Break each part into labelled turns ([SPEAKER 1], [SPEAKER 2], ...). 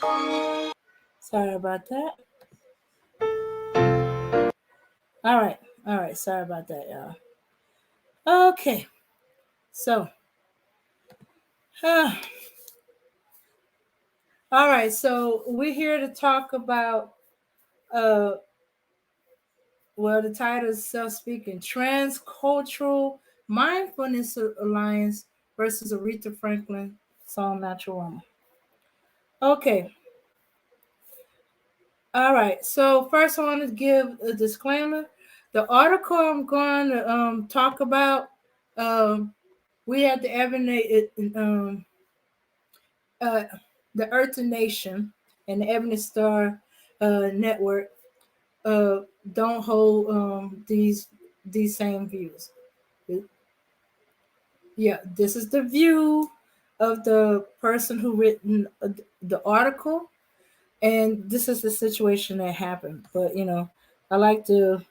[SPEAKER 1] Sorry about that. All right. All right. Sorry about that, y'all. Okay. So, uh, all right. So we're here to talk about, uh, well, the title is self-speaking, Transcultural Mindfulness Alliance versus Aretha Franklin song Natural Woman. Okay. All right. So first, I want to give a disclaimer. The article I'm going to talk about, um, we had the uh, the Earth and Nation and the Ebony Star Network uh, don't hold these same views. Yeah, this is the view of the person who written the article, and this is the situation that happened. But I like to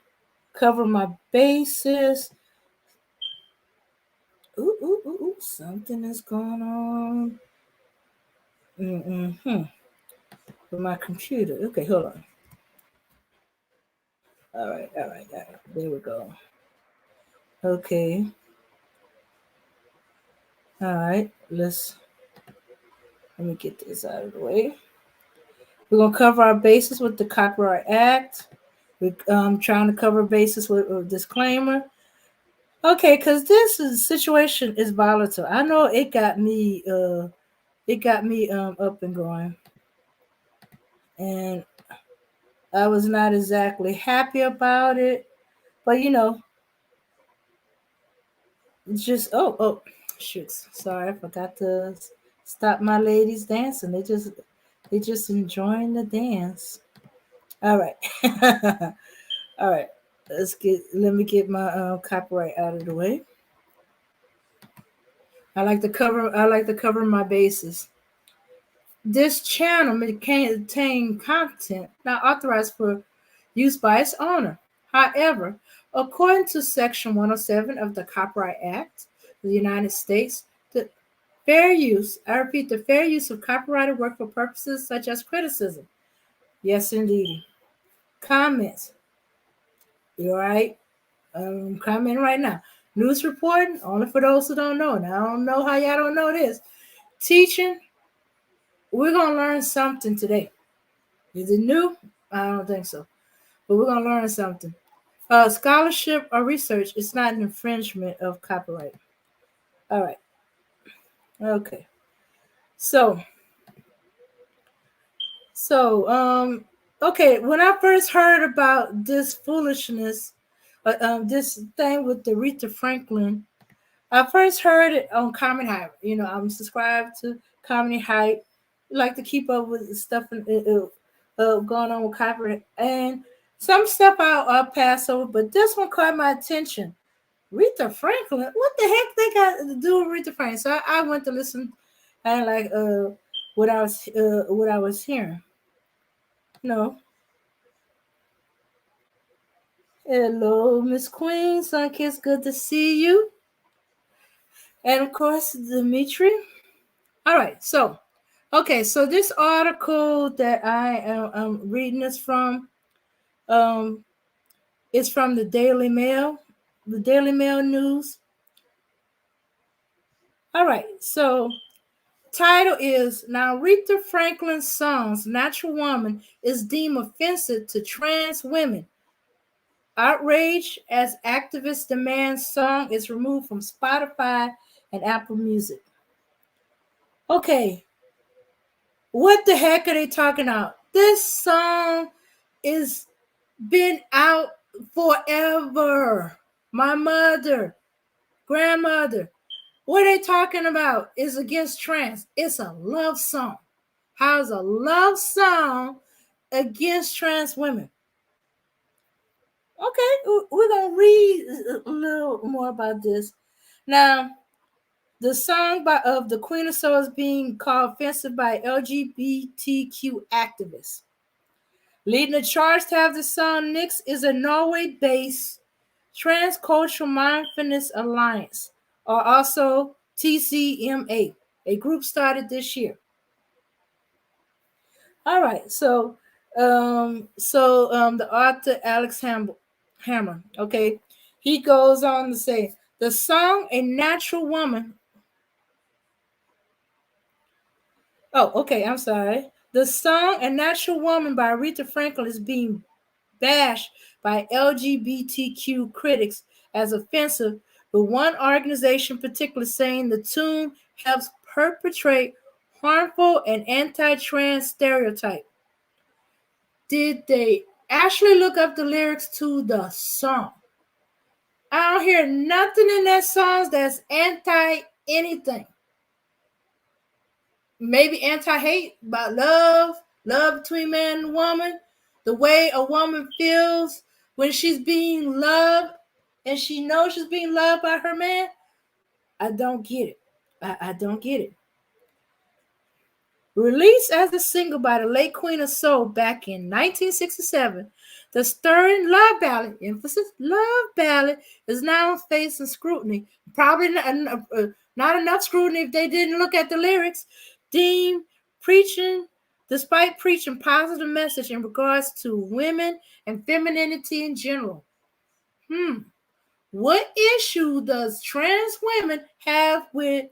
[SPEAKER 1] cover my bases. Ooh, ooh, ooh, ooh, something is going on. Mm-hmm. With my computer. Okay, hold on. All right, all right, all right. There we go. Okay. All right. Let me get this out of the way. We're gonna cover our bases with the Copyright Act. We're trying to cover bases with a disclaimer. Okay, because situation is volatile. I know it got me up and going, and I was not exactly happy about it. But just shoots. Sorry, I forgot to stop my ladies dancing. They just enjoying the dance. All right. All right. Let me get my copyright out of the way. I like to cover my bases. This channel may contain content not authorized for use by its owner. However, according to Section 107 of the Copyright Act of the United States, the I repeat, the fair use of copyrighted work for purposes such as criticism. Yes, indeed. Comments. You all right? Commenting right now. News reporting, only for those who don't know. Now, I don't know how y'all don't know this. Teaching, we're going to learn something today. Is it new? I don't think so. But we're going to learn something. Scholarship or research is not an infringement of copyright. All right. Okay. So, okay. When I first heard about this foolishness, this thing with the Aretha Franklin, I first heard it on Comedy Hype. I'm subscribed to Comedy Hype. Like to keep up with the stuff going on with copyright, and some stuff I'll pass over, but this one caught my attention. Aretha Franklin, what the heck they got to do with Aretha Franklin? So I went to listen and like what I was hearing. No, hello, Miss Queen, Sunkiss, good to see you, and of course Dimitri. All right, so okay, so this article that I am reading this from um, is from the Daily Mail News. All right, so title is Now Aretha Franklin's songs Natural Woman is deemed offensive to trans women. Outrage as activists demand song is removed from Spotify and Apple Music. Okay, what the heck are they talking about? This song is been out forever. My mother, grandmother, what are they talking about is against trans. It's a love song. How's a love song against trans women? Okay, we're going to read a little more about this. Now, the song of the Queen of Soul is being called offensive by LGBTQ activists. Leading the charge to have the song Nix is a Norway-based Transcultural Mindfulness Alliance, or also TCMA, a group started this year. All right. So the author Hammer. Okay, he goes on to say the song "A Natural Woman." Oh, okay. I'm sorry. The song "A Natural Woman" by Aretha Franklin is being bashed by LGBTQ critics as offensive, with one organization particularly saying the tune helps perpetrate harmful and anti-trans stereotype. Did they actually look up the lyrics to the song? I don't hear nothing in that song that's anti anything. Maybe anti-hate, about love between man and woman, the way a woman feels when she's being loved and she knows she's being loved by her man. I don't get it. I don't get it. Released as a single by the late Queen of Soul back in 1967, the stirring love ballad, emphasis love ballad, is now facing scrutiny. Probably not enough scrutiny if they didn't look at the lyrics. Deemed preaching, despite preaching positive message in regards to women and femininity in general. Hmm. What issue does trans women have with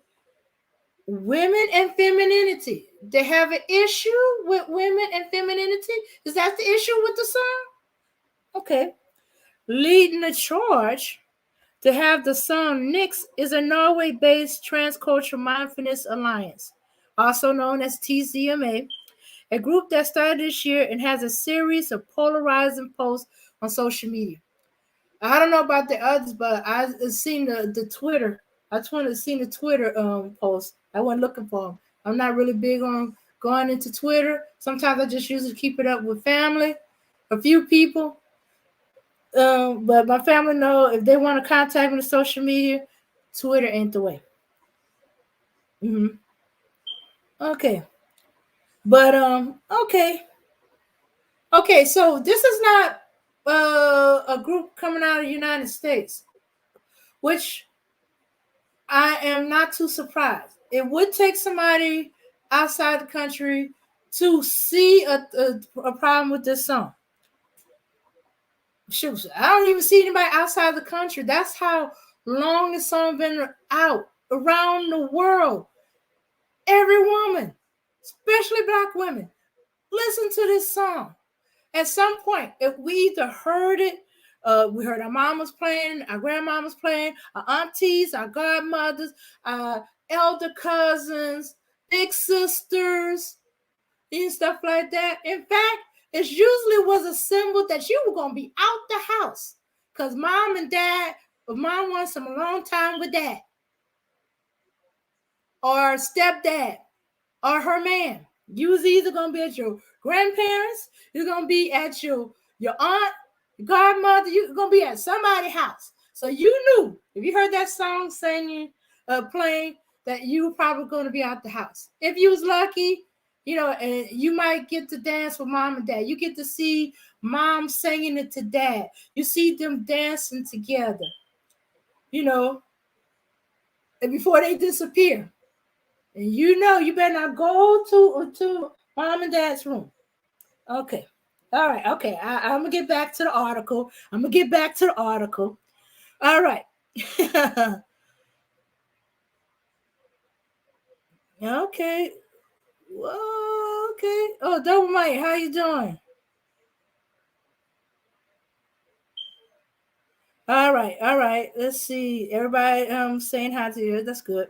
[SPEAKER 1] women and femininity? They have an issue with women and femininity? Is that the issue with the song? Okay. Leading the charge to have the song Nix is a Norway based transcultural mindfulness alliance, also known as TCMA, a group that started this year and has a series of polarizing posts on social media. I don't know about the others, but I've seen the Twitter. I seen the Twitter post. I wasn't looking for them. I'm not really big on going into Twitter. Sometimes I just usually keep it up with family, a few people. But my family know if they want to contact me on social media, Twitter ain't the way. Hmm. Okay, but okay. So this is not a group coming out of the United States, which I am not too surprised. It would take somebody outside the country to see a problem with this song. Shoot, I don't even see anybody outside the country. That's how long this song been out around the world. Every woman, especially black women, listen to this song. At some point, if we either heard it, we heard our mamas playing, our grandmamas playing, our aunties, our godmothers, our elder cousins, big sisters, and stuff like that. In fact, it usually was a symbol that you were gonna be out the house, cause mom and dad, mom wants some alone time with dad or stepdad or her man. You was either gonna be at your grandparents, you're gonna be at your aunt, your godmother, you're gonna be at somebody's house. So you knew if you heard that song singing, playing, that you were probably gonna be out the house. If you was lucky, and you might get to dance with mom and dad. You get to see mom singing it to dad. You see them dancing together, you know, and before they disappear. And you better not go to mom and dad's room. Okay. All right. Okay. I'm gonna get back to the article. All right. Okay. Whoa, okay. Oh, Double Mike, how you doing? All right. All right. Let's see. Everybody saying hi to you. That's good.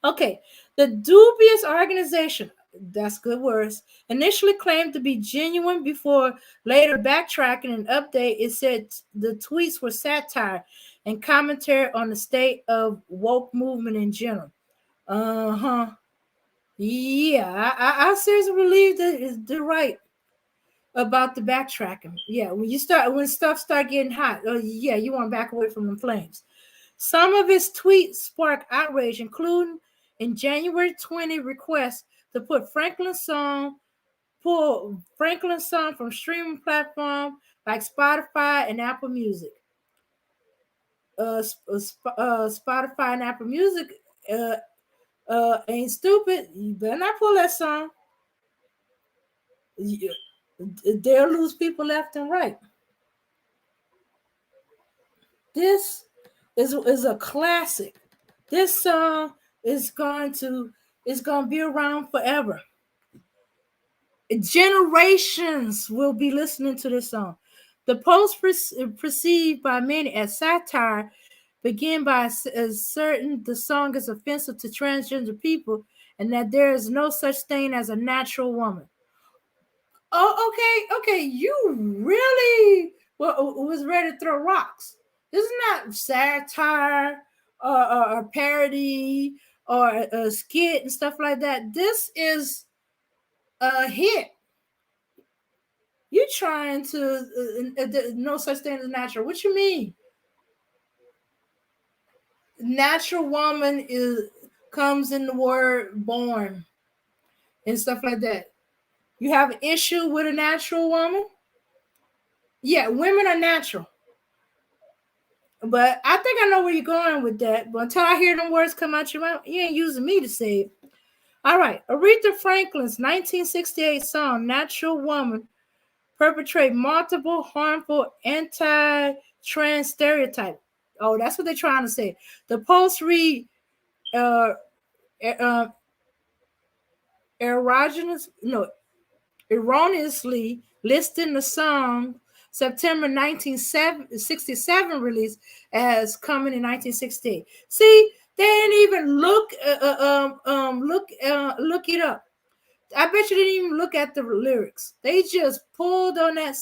[SPEAKER 1] Okay. The dubious organization, that's good words, initially claimed to be genuine before later backtracking and update. It said the tweets were satire and commentary on the state of woke movement in general. Uh-huh. Yeah, I seriously believe that they're right about the backtracking. Yeah, when stuff start getting hot, oh yeah, you want to back away from the flames. Some of his tweets sparked outrage, including in January 20 request to pull Franklin's song from streaming platform like Spotify and Apple Music. Spotify and Apple Music ain't stupid. You better not pull that song. they'll lose people left and right. This is a classic. This song is going to be around forever. Generations will be listening to this song. The post perceived by many as satire begin by asserting the song is offensive to transgender people and that there is no such thing as a natural woman. Oh, okay. You really was ready to throw rocks. This is not satire or parody or a skit and stuff like that. This is a hit. You trying to no such thing as natural. What you mean? Natural woman is comes in the word born and stuff like that. You have an issue with a natural woman? Yeah, women are natural. But I think I know where you're going with that. But until I hear them words come out your mouth, you ain't using me to say it. All right. Aretha Franklin's 1968 song, Natural Woman, perpetrate multiple harmful anti-trans stereotypes. Oh, that's what they're trying to say. The post read uh, uh, erogenous, no, erroneously listing the song September 1967 release as coming in 1968. See, they didn't even look it up. I bet you didn't even look at the lyrics. They just pulled on that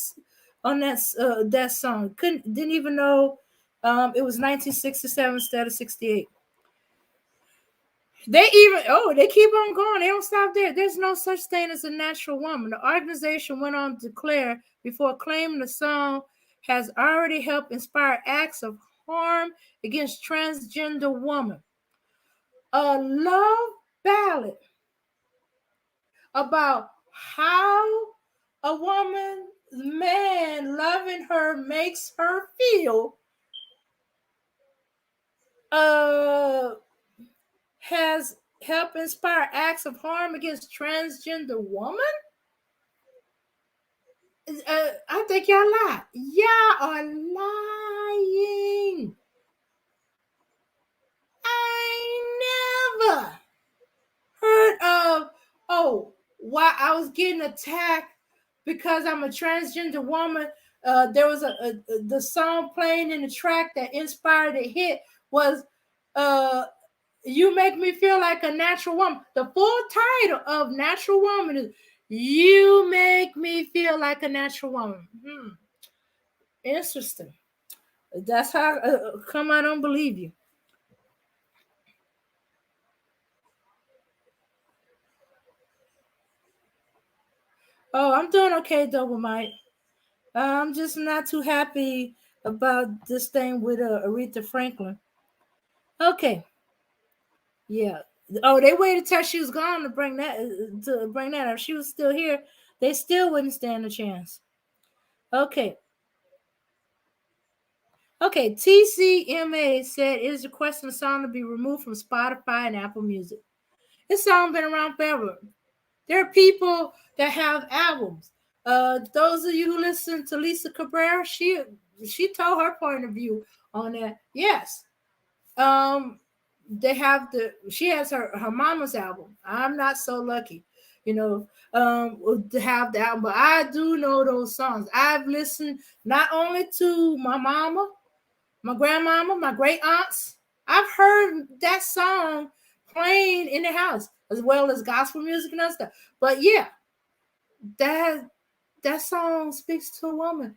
[SPEAKER 1] song. Didn't even know it was 1967 instead of 68. They keep on going. They don't stop there. There's no such thing as a natural woman. The organization went on to declare before claiming the song has already helped inspire acts of harm against transgender women. A love ballad about how a woman's man loving her makes her feel has helped inspire acts of harm against transgender woman? I think y'all lie. Y'all are lying. I never heard of, why I was getting attacked because I'm a transgender woman. There was the song playing in the track that inspired the hit was You Make Me Feel Like a Natural Woman. The full title of Natural Woman is You Make Me Feel Like a Natural Woman. Interesting. That's how come I don't believe you. Oh, I'm doing okay, Double Mike. I'm just not too happy about this thing with Aretha Franklin. Okay, yeah. Oh, they waited till she was gone to bring that up. If she was still here, they still wouldn't stand a chance. Okay. Okay, TCMA said it is requesting the song to be removed from Spotify and Apple Music. This song been around forever. There are people that have albums. Those of you who listen to Lisa Cabrera, she told her point of view on that. Yes, they have she has her mama's album. I'm not so lucky, to have the album, but I do know those songs. I've listened not only to my mama, my grandmama, my great aunts. I've heard that song playing in the house as well as gospel music and other stuff. But yeah, that song speaks to a woman.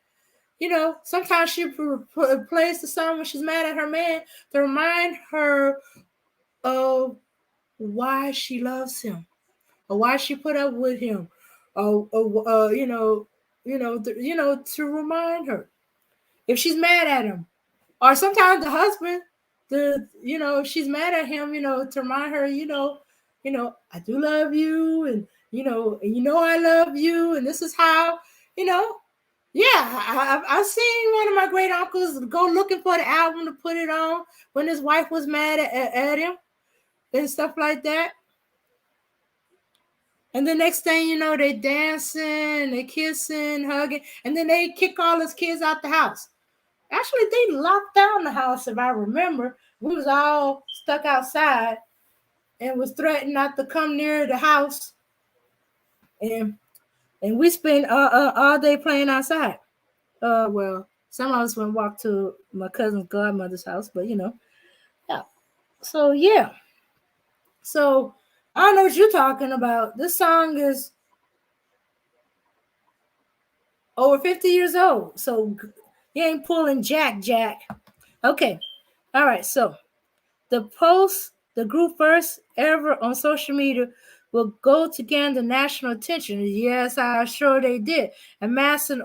[SPEAKER 1] Sometimes she plays the song when she's mad at her man to remind her of why she loves him or why she put up with him, to remind her if she's mad at him. Or sometimes the husband, she's mad at him, to remind her, I do love you, and I love you, and this is how, yeah, I've seen one of my great uncles go looking for the album to put it on when his wife was mad at him and stuff like that. And the next thing you know, they dancing, they kissing, hugging, and then they kick all his kids out the house. Actually, they locked down the house, if I remember. We was all stuck outside and was threatened not to come near the house. And we spent all day playing outside. Well, some of us went walk to my cousin's godmother's house, but yeah. So yeah. So I don't know what you're talking about. This song is over 50 years old. So you ain't pulling Jack. Okay. All right. So the post the group first ever on social media will go to gain the national attention. Yes, I'm sure they did. Amassing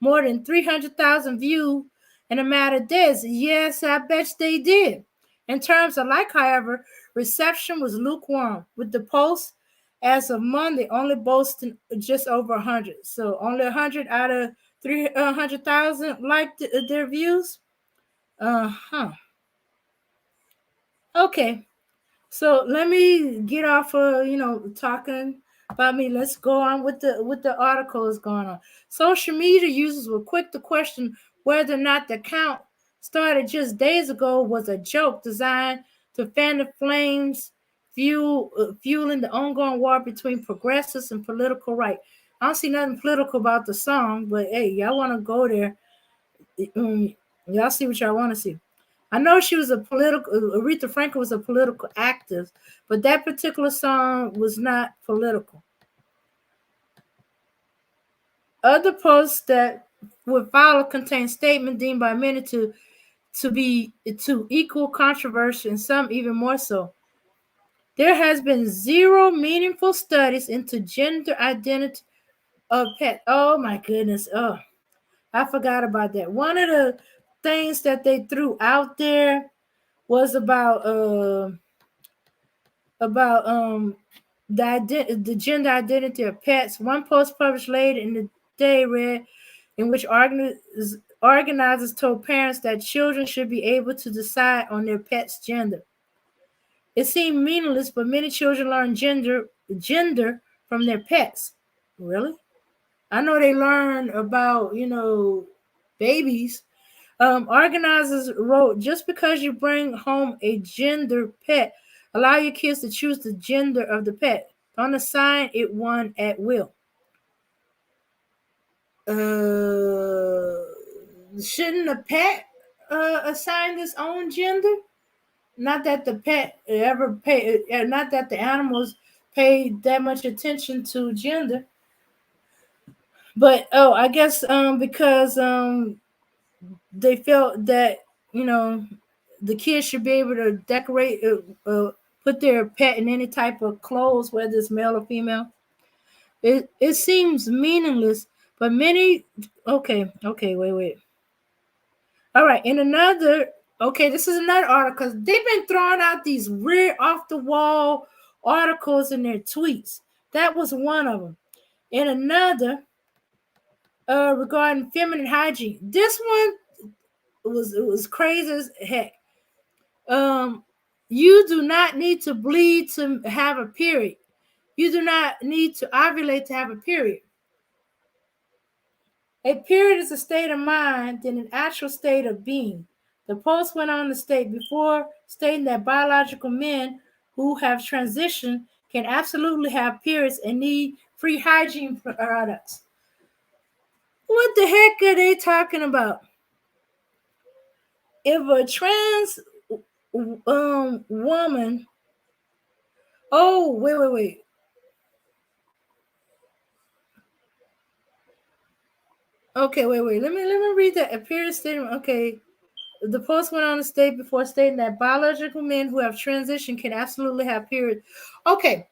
[SPEAKER 1] more than 300,000 views in a matter of days. Yes, I bet they did. In terms of like, however, reception was lukewarm, with the post as of Monday only boasting just over 100. So only 100 out of 300,000 liked their views. Uh-huh. Okay. So let me get off of talking about me. Let's go on with the articles going on. Social media users were quick to question whether or not the account started just days ago was a joke designed to fan the flames, fueling the ongoing war between progressives and political right. I don't see nothing political about the song, but hey, y'all want to go there? Y'all see what y'all want to see. I know she was Aretha Franklin was a political activist, but that particular song was not political. Other posts that would follow contain statements deemed by many to equal controversy, and some even more so. There has been zero meaningful studies into gender identity of pets. Oh my goodness. Oh, I forgot about that. One of the things that they threw out there was about the gender identity of pets. One post published later in the day read in which organizers told parents that children should be able to decide on their pet's gender. It seemed meaningless, but many children learn gender from their pets. Really? I know they learn about babies. Organizers wrote, just because you bring home a gender pet, allow your kids to choose the gender of the pet. Don't assign it one at will. Shouldn't a pet assign its own gender? Not that the pet ever pay, not that the animals pay that much attention to gender, but I guess because they felt that the kids should be able to decorate, put their pet in any type of clothes, whether it's male or female. It seems meaningless, but many. Okay, wait. All right, in another. Okay, this is another article. They've been throwing out these weird off the wall articles in their tweets. That was one of them. In another, regarding feminine hygiene. This one was crazy as heck. You do not need to bleed to have a period. You do not need to ovulate to have a period. A period is a state of mind than an actual state of being. The post went on to state before stating that biological men who have transitioned can absolutely have periods and need free hygiene products. What the heck are they talking about? If a trans woman, oh wait. Okay, wait. Let me read that. A period statement. Okay. The post went on to state before stating that biological men who have transitioned can absolutely have periods. Okay.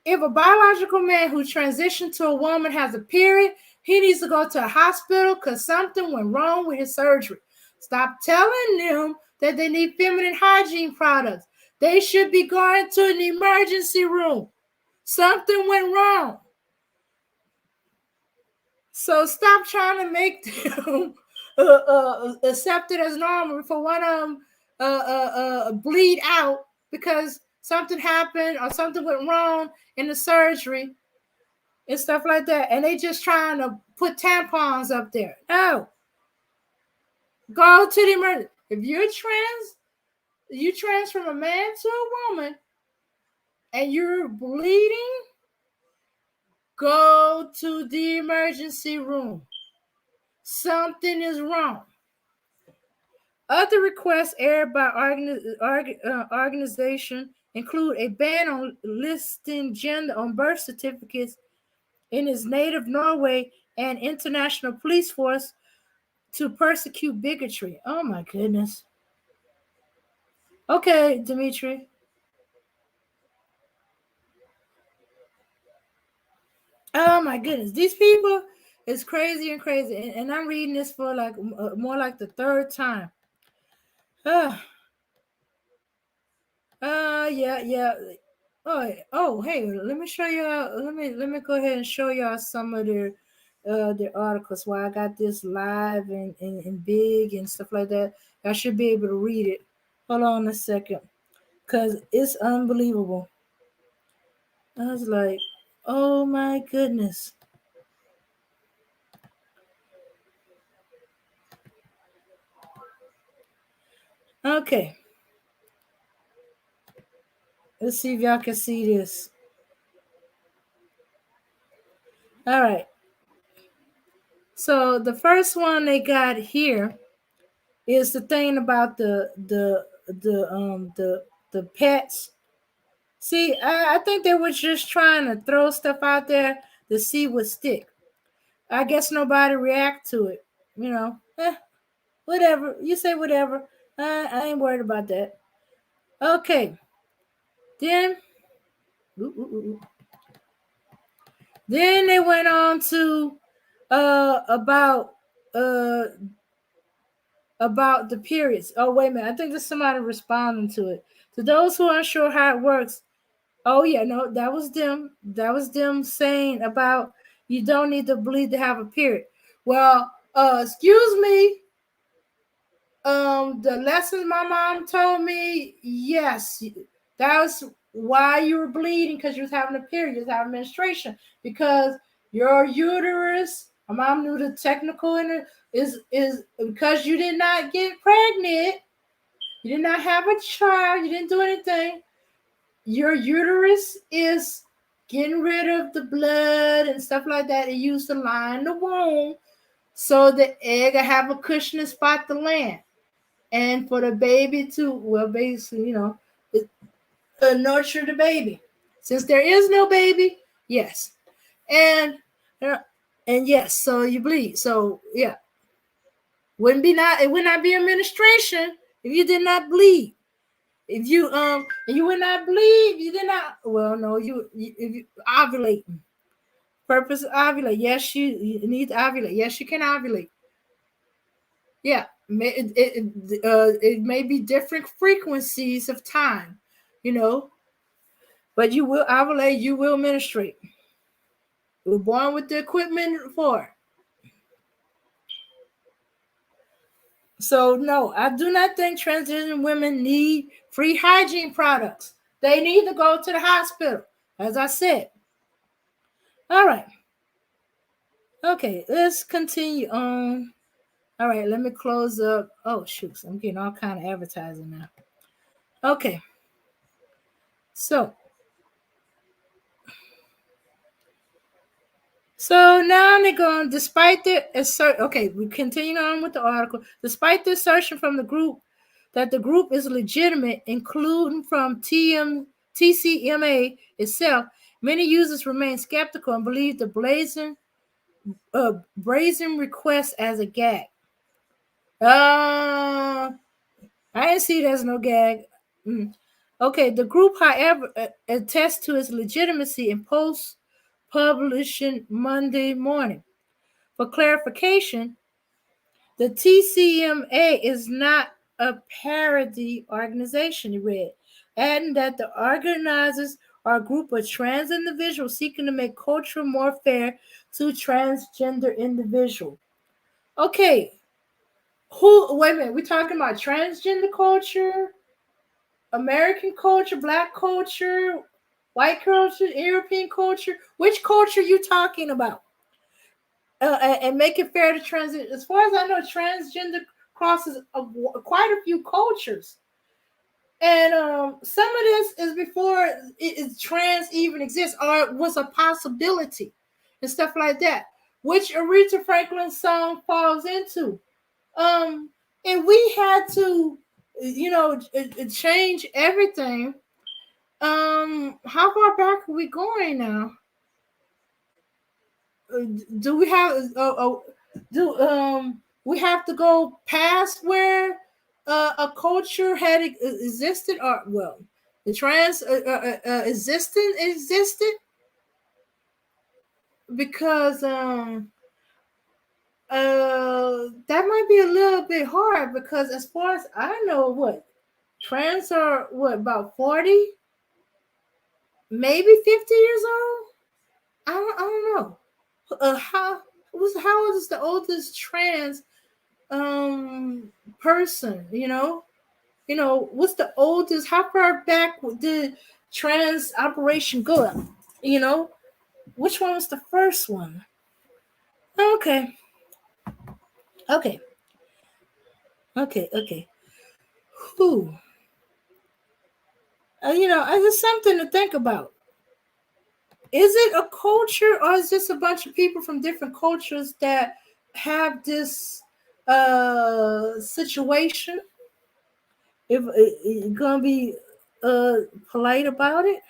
[SPEAKER 1] If a biological man who transitioned to a woman has a period, he needs to go to a hospital because something went wrong with his surgery. Stop telling them that they need feminine hygiene products. They should be going to an emergency room. Something went wrong. So stop trying to make them accept it as normal for one of them bleed out because something happened or something went wrong in the surgery and stuff like that, and they just trying to put tampons up there. No, go to the emergency. If you trans from a man to a woman, and you're bleeding, go to the emergency room. Something is wrong. Other requests aired by organization include a ban on listing gender on birth certificates in his native Norway and international police force to persecute bigotry. Oh my goodness. Okay, Dimitri. Oh my goodness. These people is crazy and crazy. And I'm reading this for like more like the third time. Uh, yeah. Oh, hey, let me show y'all. Let me go ahead and show y'all some of their articles. Why I got this live and big and stuff like that. I should be able to read it. Hold on a second, cause it's unbelievable. I was like, oh my goodness. Okay, let's see if y'all can see this. All right. So the first one they got here is the thing about the pets. See, I think they were just trying to throw stuff out there to see what stick. I guess nobody react to it. You know, whatever. You say whatever. I ain't worried about that. Okay. Then, ooh, ooh, ooh. Then they went on to about uh about the periods. Oh, wait a minute. I think there's somebody responding to it. To those who are unsure how it works, oh, yeah, no, that was them. That was them saying about you don't need to bleed to have a period. Well, excuse me. The lessons my mom told me, yes, that was why you were bleeding because you was having a period, you was having menstruation because your uterus. My mom knew the technical in it is because you did not get pregnant, you did not have a child, you didn't do anything. Your uterus is getting rid of the blood and stuff like that. It used to line the womb so the egg will have a cushioning spot to land and for the baby to, well, basically, nurture the baby. Since there is no baby, yes, and uh, and yes, so you bleed. So yeah, it would not be administration if you did not bleed. If you would not bleed, you did not. Well, no, you if you ovulate. Purpose ovulate. Yes, you need to ovulate. Yes, you can ovulate. Yeah, it may be different frequencies of time, you know, but you will ovulate, you will menstruate. We're born with the equipment for it. So no, I do not think transgender women need free hygiene products. They need to go to the hospital, as I said. All right. Okay, let's continue on. All right, let me close up. Oh shoot, I'm getting all kind of advertising now. Okay, so now they're going, despite the assert. Okay, we continue on with the article. Despite the assertion from the group that the group is legitimate, including from TCMA itself, many users remain skeptical and believe the brazen request as a gag. I didn't see it as no gag. Okay, the group, however, attests to its legitimacy in post publishing Monday morning. For clarification, the TCMA is not a parody organization, he read, adding that the organizers are a group of trans individuals seeking to make culture more fair to transgender individuals. Okay, wait a minute, we talking about transgender culture? American culture, black culture, white culture, European culture. Which culture you talking about? And make it fair to transit. As far as I know, transgender crosses quite a few cultures. And some of this is before trans even exists or was a possibility and stuff like that, which Aretha Franklin's song falls into. And we had to, change everything. How far back are we going now? Do we have? Do we have to go past where a culture had existed, or well, the trans existed because that might be a little bit hard because as far as I know, what trans are what about 40, maybe 50 years old. I don't know. How old is the oldest trans person? What's the oldest? How far back did trans operation go? You know, which one was the first one? Okay, okay, okay. Who? It's something to think about. Is it a culture or is this a bunch of people from different cultures that have this situation? If you're gonna be polite about it.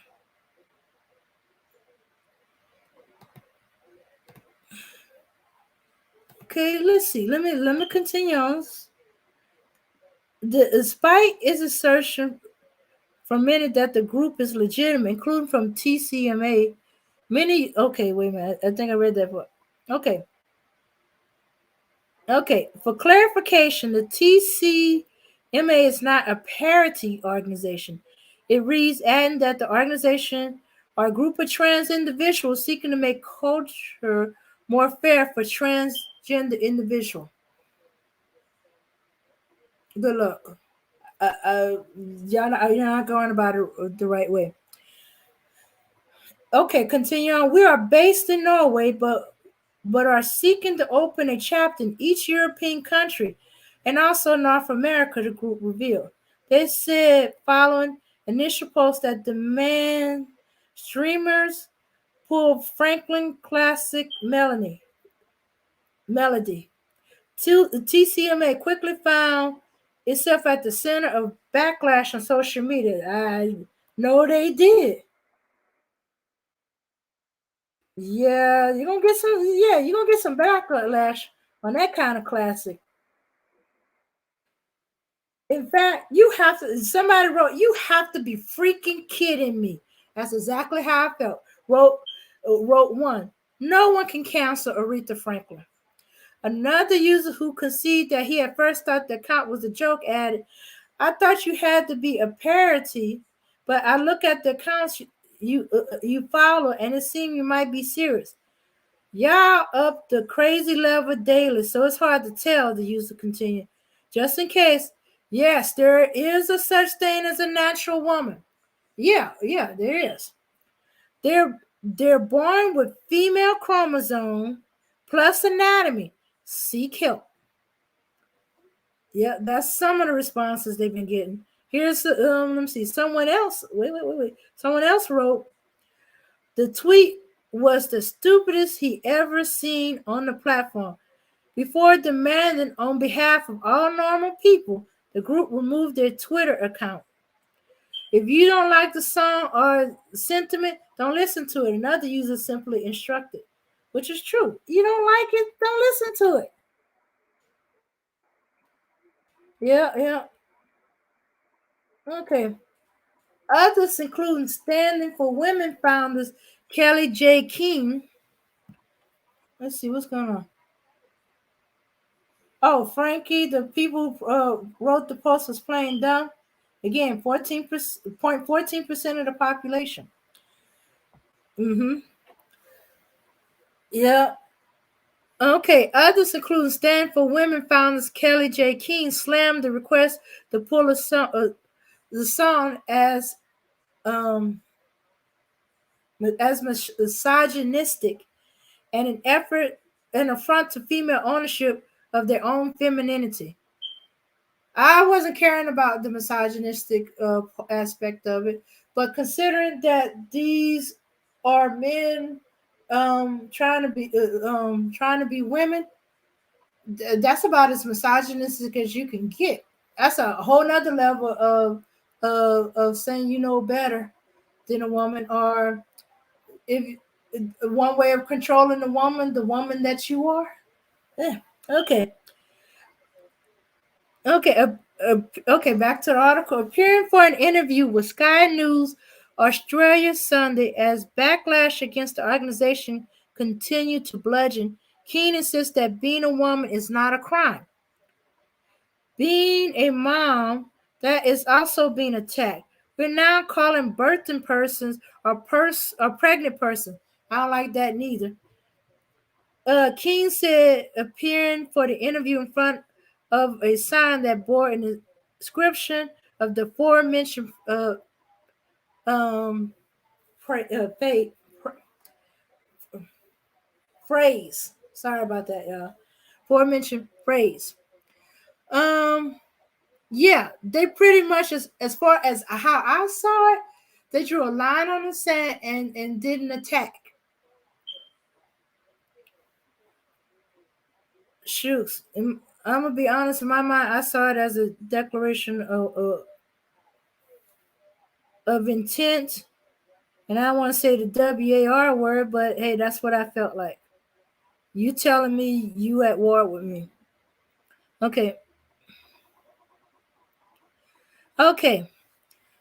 [SPEAKER 1] Okay, let's see. Let me continue on. Despite its assertion from many that the group is legitimate, including from TCMA, many. Okay, wait a minute. I think I read that. Okay, okay. For clarification, the TCMA is not a parity organization. It reads, adding that the organization are a group of trans individuals seeking to make culture more fair for transgender individuals. Good luck. You're not going about it the right way. Okay, continue on. We are based in Norway, but are seeking to open a chapter in each European country and also North America, the group revealed. They said following initial posts that demand streamers pull Franklin classic melody. TCMA quickly found itself at the center of backlash on social media. I know they did. Yeah, you're gonna get some. Yeah, you're gonna get some backlash on that kind of classic. In fact, you have to. Somebody wrote, "You have to be freaking kidding me." That's exactly how I felt. Wrote one. No one can cancel Aretha Franklin. Another user who conceded that he at first thought the account was a joke added, I thought you had to be a parody, but I look at the accounts you follow, and it seems you might be serious. Y'all up the crazy level daily, so it's hard to tell. The user continued. Just in case, yes, there is a such thing as a natural woman. Yeah, there is. They're born with female chromosome plus anatomy. Seek help. Yeah, that's some of the responses they've been getting. Here's let me see. Someone else. Wait. Someone else wrote the tweet was the stupidest he ever seen on the platform. Before demanding on behalf of all normal people, the group removed their Twitter account. If you don't like the song or sentiment, don't listen to it. Another user simply instructed, which is true. You don't like it, don't listen to it. Yeah. Okay. Others, including Standing for Women founders Kelly J. King. Let's see what's going on. Oh, Frankie, the people who wrote the post was playing dumb. Again, 14% of the population. Mm-hmm. Yeah. Okay. Others, including Stand for Women founders Kelly J. King, slammed the request to pull the song um, as misogynistic and an effort and affront to female ownership of their own femininity. I wasn't caring about the misogynistic aspect of it, but considering that these are men trying to be women, that's about as misogynistic as you can get. That's a whole nother level of saying you know better than a woman, or if one way of controlling the woman that you are. Yeah. Okay. Okay, okay, back to the article. Appearing for an interview with Sky News Australia Sunday as backlash against the organization continued to bludgeon, Keane insists that being a woman is not a crime. Being a mom, that is also being attacked. We're now calling birthing persons or pregnant person. I don't like that neither. King said, appearing for the interview in front of a sign that bore an inscription of the aforementioned um, pra- uh, fa- phrase. Sorry about that, y'all. Aforementioned phrase. Um, yeah, they pretty much as far as how I saw it, they drew a line on the sand and didn't attack. Shoots. I'm gonna be honest. In my mind, I saw it as a declaration of intent, and I don't want to say the WAR word, but hey, that's what I felt like. You telling me you at war with me? Okay, okay.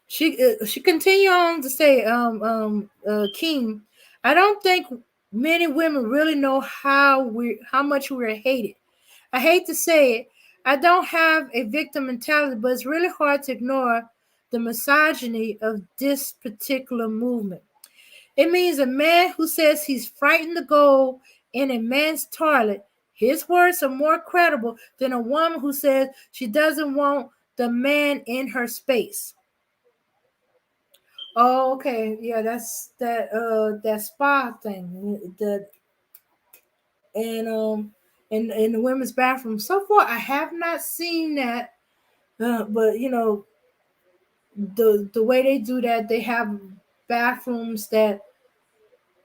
[SPEAKER 1] She continued on to say, King, I don't think many women really know how much we're hated. I hate to say it, I don't have a victim mentality, but it's really hard to ignore the misogyny of this particular movement. It means a man who says he's frightened to go in a man's toilet, his words are more credible than a woman who says she doesn't want the man in her space. Oh, okay. Yeah, that's that spa thing. The and in the women's bathroom. So far I have not seen that. But you know, the way they do that, they have bathrooms that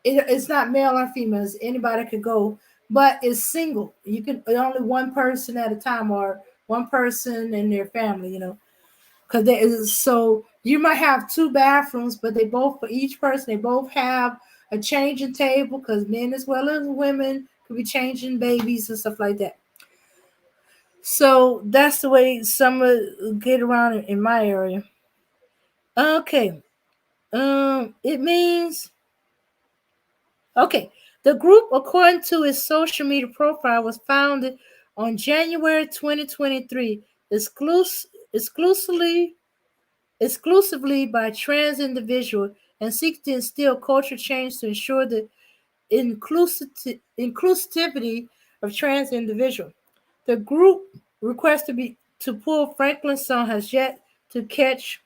[SPEAKER 1] it's not male or females. Anybody could go, but it's single. You can only one person at a time, or one person and their family. You know, because so you might have two bathrooms, but they both for each person they both have a changing table because men as well as women could be changing babies and stuff like that. So that's the way some get around in my area. Okay. It means okay. The group, according to its social media profile, was founded on January 2023, exclusively by trans individuals, and seeks to instill culture change to ensure the inclusivity of trans individuals. The group request to pull Franklin's song has yet to catch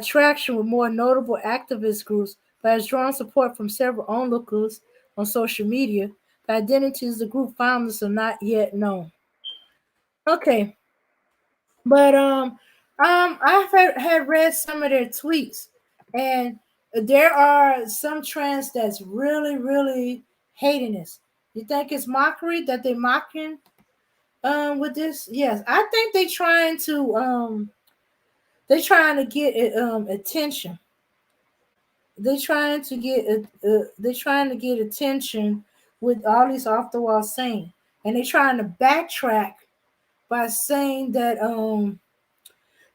[SPEAKER 1] traction with more notable activist groups, but has drawn support from several onlookers on social media. The identities of the group founders are not yet known. Okay, but I've had read some of their tweets, and there are some trans that's really hating this. You think it's mockery that they mocking with this? Yes, I think they trying to get attention. They trying to get attention with all these off the wall saying, and they trying to backtrack by saying that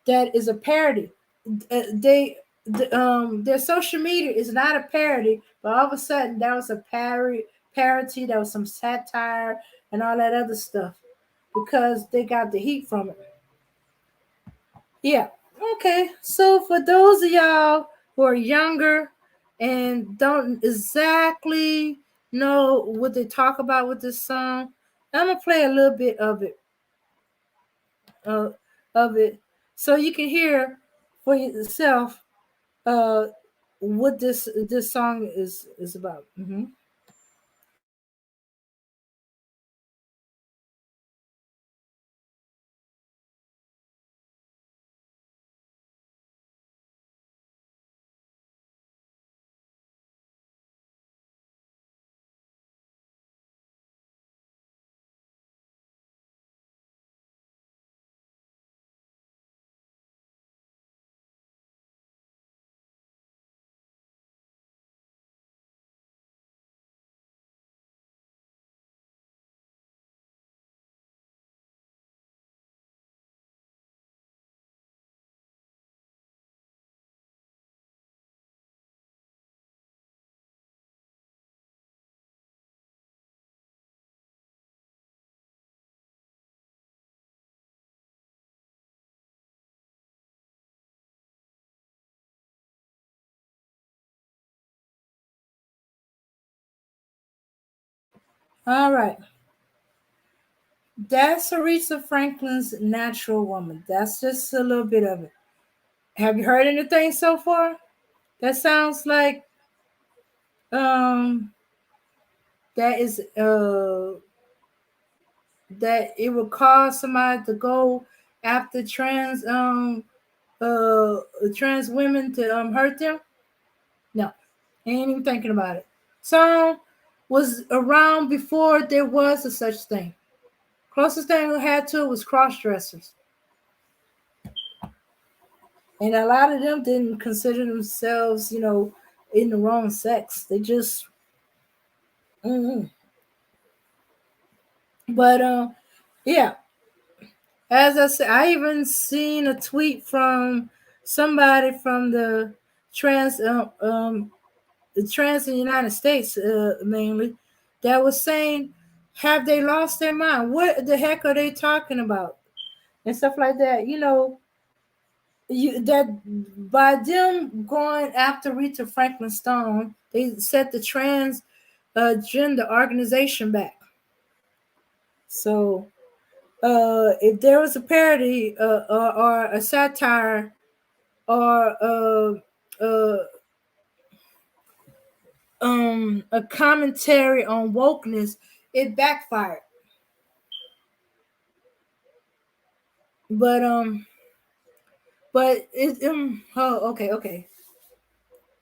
[SPEAKER 1] that is a parody. Their social media is not a parody, but all of a sudden that was a parody. That was some satire and all that other stuff because they got the heat from it. Yeah. Okay. So for those of y'all who are younger and don't exactly know what they talk about with this song, I'm gonna play a little bit uh, of it so you can hear for yourself uh what this song is about. All right. That's Aretha Franklin's Natural Woman. That's just a little bit of it. Have you heard anything so far? That sounds like um that is that it would cause somebody to go after uh trans women to hurt them. No, ain't even thinking about it. Song was around before there was a such thing. Closest thing we had to it was cross dressers. And a lot of them didn't consider themselves, in the wrong sex. They just, mm-hmm. But yeah, as I said, I even seen a tweet from somebody from trans, the trans in the United States, mainly, that was saying, "Have they lost their mind? What the heck are they talking about?" And stuff like that. That by them going after Rita Franklin Stone, they set the trans gender organization back. So if there was a parody or a satire or a commentary on wokeness, it backfired. But oh, okay.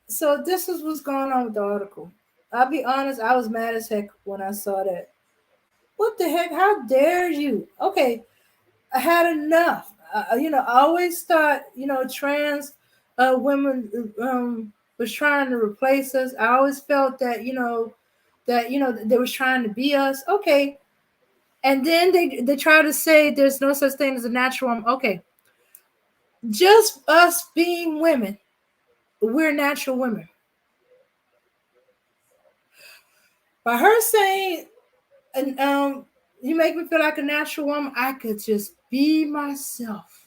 [SPEAKER 1] So this is what's going on with the article. I'll be honest, I was mad as heck when I saw that. What the heck? How dare you? Okay, I had enough. I always thought, trans women was trying to replace us. I always felt that, they was trying to be us. Okay, and then they try to say there's no such thing as a natural woman. Okay, just us being women, we're natural women. By her saying, and you make me feel like a natural woman, I could just be myself.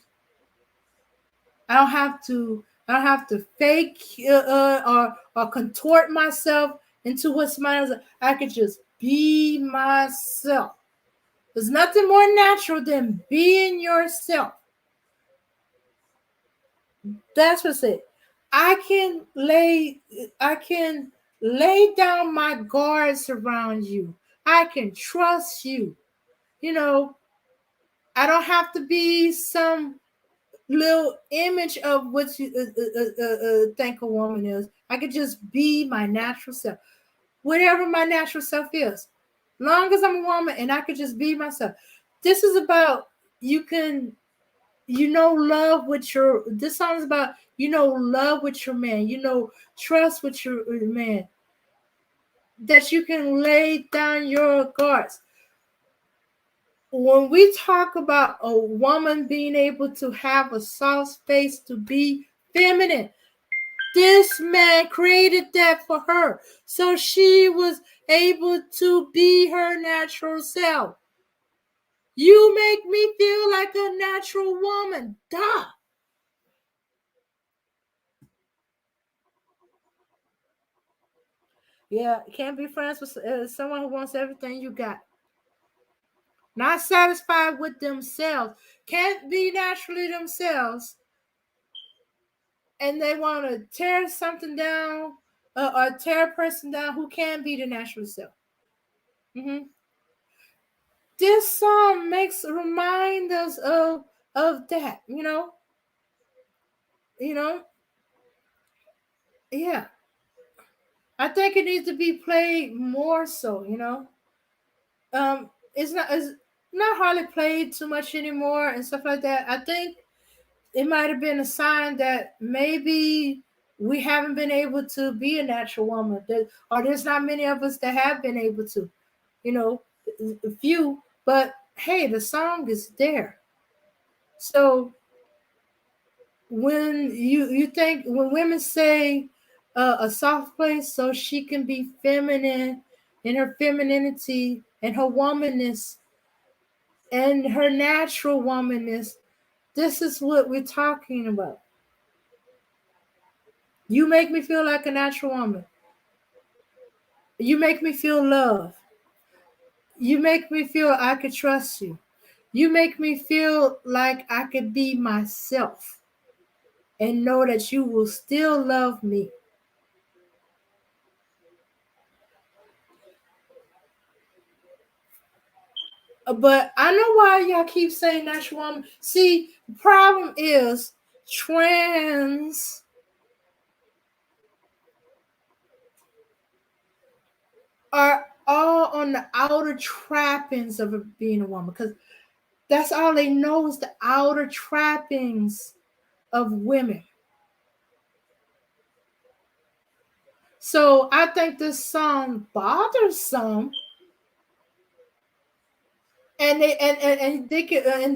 [SPEAKER 1] I don't have to fake or contort myself into what somebody else. I could just be myself. There's nothing more natural than being yourself. That's what's it. I can lay down my guards around you. I can trust you. You know, I don't have to be some little image of what you think a woman is. I could just be my natural self, whatever my natural self is. Long as I'm a woman and I could just be myself. This is about you can, love with your. This song is about love with your man. Trust with your man. That you can lay down your guards. When we talk about a woman being able to have a soft space to be feminine, this man created that for her. So she was able to be her natural self. You make me feel like a natural woman. Duh. Yeah, can't be friends with someone who wants everything you got. Not satisfied with themselves. Can't be naturally themselves. and they want to tear something down, or tear a person down who can be the natural self. Hmm. This song makes remind us of that. You know, yeah. I think it needs to be played more so. It's not hardly played too much anymore and stuff like that. I think it might have been a sign that maybe we haven't been able to be a natural woman, or there's not many of us that have been able to. You know, a few, but hey, the song is there. So when you think when women say a soft place so she can be feminine in her femininity and her womanness and her natural womanness, this is what we're talking about. You make me feel like a natural woman. You make me feel love. You make me feel I could trust you. You make me feel like I could be myself and know that you will still love me. But I know why y'all keep saying natural woman. See, the problem is trans are all on the outer trappings of being a woman, because that's all they know is the outer trappings of women. So I think this song bothers some, and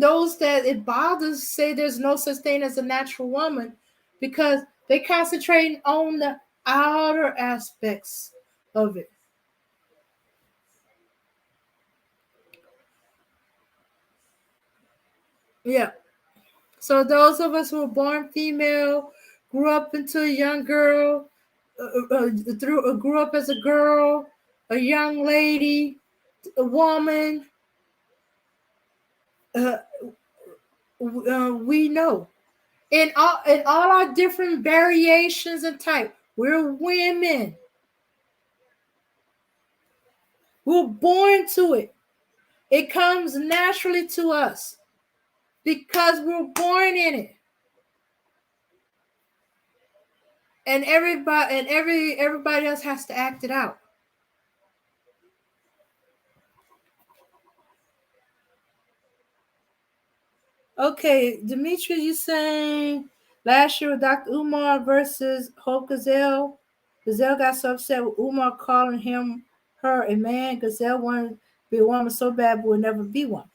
[SPEAKER 1] those that it bothers say there's no such thing as a natural woman, because they concentrating on the outer aspects of it. Yeah. So those of us who were born female, grew up into a young girl, grew up as a girl, a young lady, a woman. Uh, we know in all our different variations and type. We're women. We're born to it. It comes naturally to us because we're born in it. And everybody else has to act it out. Okay, Dimitri, you saying last year with Dr. Umar versus Hope Gazelle. Gazelle got so upset with Umar calling her a man. Gazelle wanted to be a woman so bad but would never be one.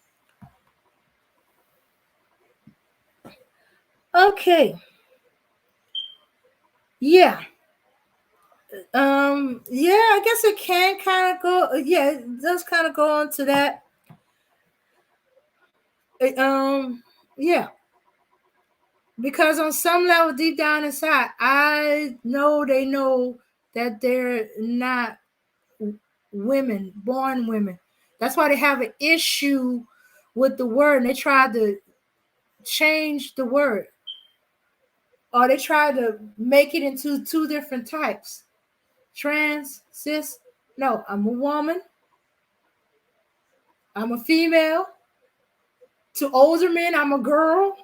[SPEAKER 1] Okay. Yeah. Yeah, I guess it can kind of go. Yeah, it does kind of go on to that. It, yeah, because on some level, deep down inside, I know they know that they're not women, born women. That's why they have an issue with the word, and they try to change the word, or they try to make it into two different types: trans, cis. No, I'm a woman. I'm a female. To older men, I'm a girl.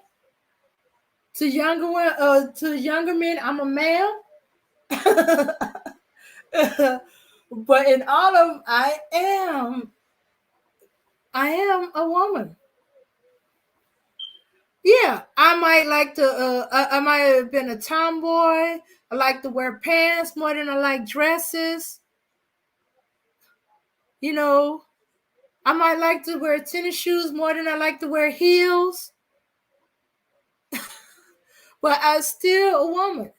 [SPEAKER 1] To younger men, I'm a male. But in all of them, I am a woman. Yeah, I might like to. I might have been a tomboy. I like to wear pants more than I like dresses. You know, I might like to wear tennis shoes more than I like to wear heels. But I'm still a woman,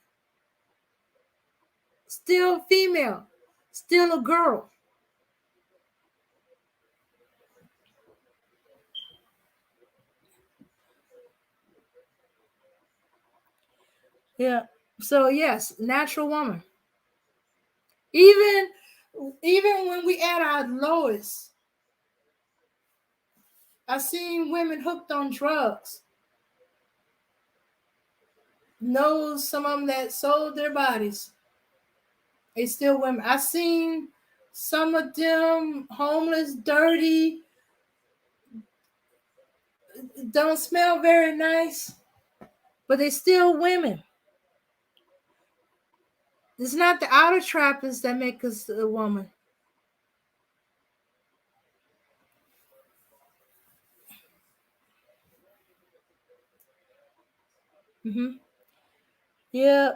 [SPEAKER 1] still female, still a girl. Yeah. So yes, natural woman. Even even when we at our lowest, I've seen women hooked on drugs. know some of them that sold their bodies. They still women. I seen some of them homeless, dirty, don't smell very nice, but they still women. It's not the outer trappings that make us a woman. Hmm. Yeah,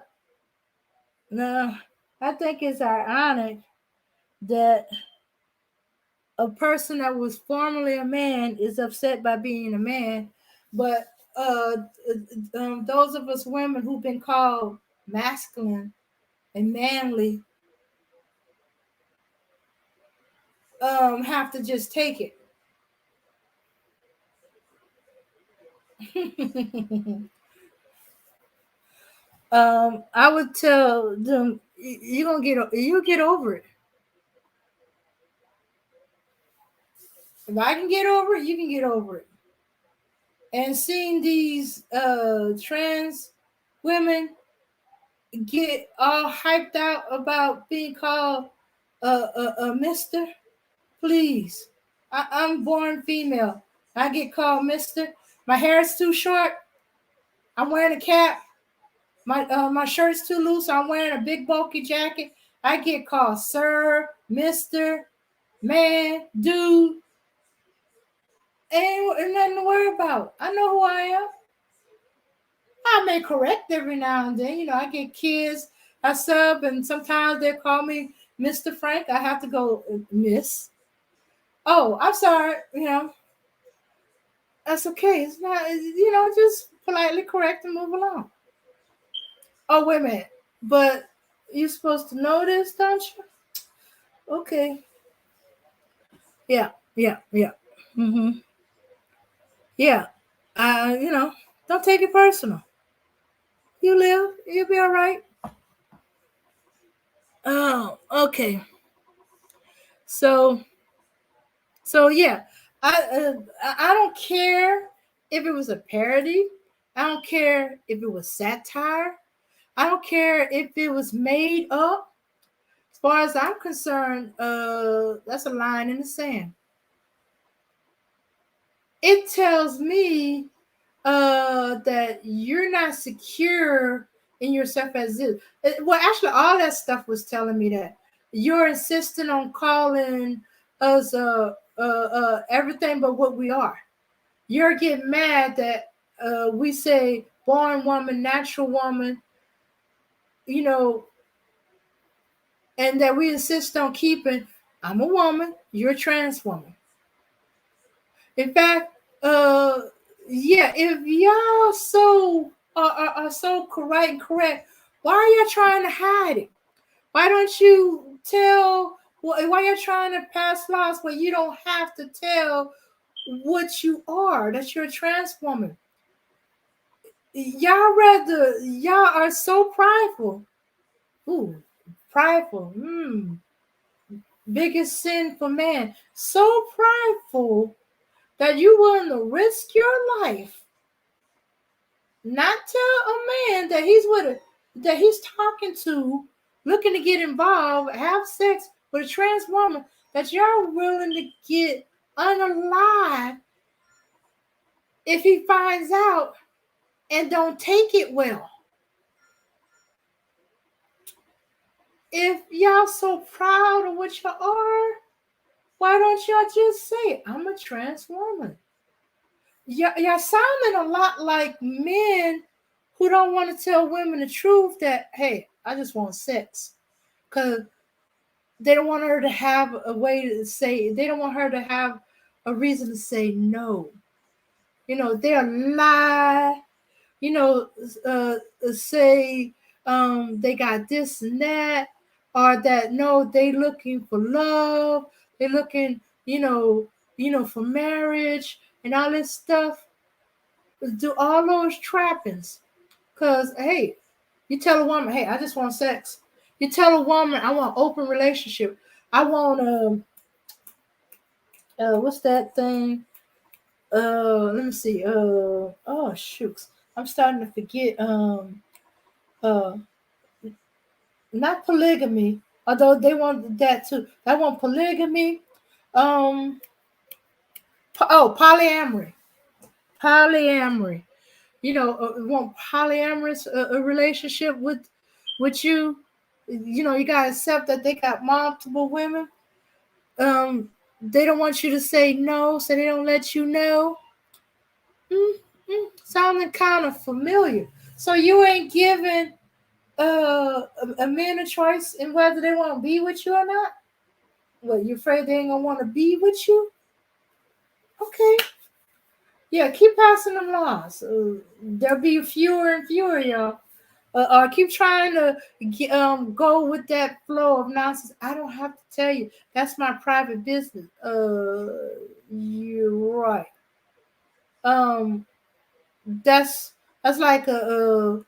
[SPEAKER 1] no, I think it's ironic that a person that was formerly a man is upset by being a man, but those of us women who've been called masculine and manly have to just take it. I would tell them you get over it. If I can get over it, you can get over it. And seeing these trans women get all hyped out about being called a Mister, please. I'm born female. I get called Mister. My hair is too short. I'm wearing a cap. My shirt's too loose. I'm wearing a big bulky jacket. I get called Sir, Mister, Man, Dude. Ain't nothing to worry about. I know who I am. I may correct every now and then. I get kids I sub, and sometimes they call me Mr. Frank. I have to go, Miss. Oh, I'm sorry. That's okay. It's not, just politely correct and move along. Oh, wait a minute. But you're supposed to know this, don't you? Okay. Yeah, yeah, yeah. Mm-hmm. Yeah. Don't take it personal. You live, you'll be all right. Oh, okay. So, yeah, I don't care if it was a parody. I don't care if it was satire. I don't care if it was made up. As far as I'm concerned, that's a line in the sand. It tells me that you're not secure in yourself as is. Well, actually, all that stuff was telling me that you're insisting on calling us everything but what we are. You're getting mad that we say born woman, natural woman, you know, and that we insist on keeping. I'm a woman. You're a trans woman. In fact, yeah, if y'all are so correct and correct, why are y'all trying to hide it? Why don't you tell? Why y'all trying to pass laws where you don't have to tell what you are? That you're a trans woman. Y'all are so prideful. Ooh, prideful. Biggest sin for man. So prideful that you willing to risk your life, not tell a man that he's talking to, looking to get involved, have sex with a trans woman, that you're willing to get unalive if he finds out and don't take it well. If y'all so proud of what you are, why don't y'all just say, I'm a trans woman? Y'all sounding a lot like men who don't want to tell women the truth that, hey, I just want sex. Because they don't want her to have a way to say, they don't want her to have a reason to say no. They'll lie, you know, say they got this and that, or that no, they looking for love, they looking, for marriage and all this stuff. Do all those trappings. Cause hey, you tell a woman, hey, I just want sex. You tell a woman, I want open relationship. I want what's that thing? Let me see. Oh shooks, I'm starting to forget. uh, not polygamy, although they want that too. They want polygamy. Um, polyamory, polyamory. Want polyamorous a relationship with you. You gotta accept that they got multiple women. Um, they don't want you to say no, so they don't let you know. Sounding kind of familiar. So you ain't giving a man a choice in whether they want to be with you or not. What, you afraid they ain't gonna want to be with you? Okay, yeah, keep passing them laws. There'll be fewer and fewer, y'all. Keep trying to go with that flow of nonsense. I don't have to tell you. That's my private business. You're right. Um, that's like a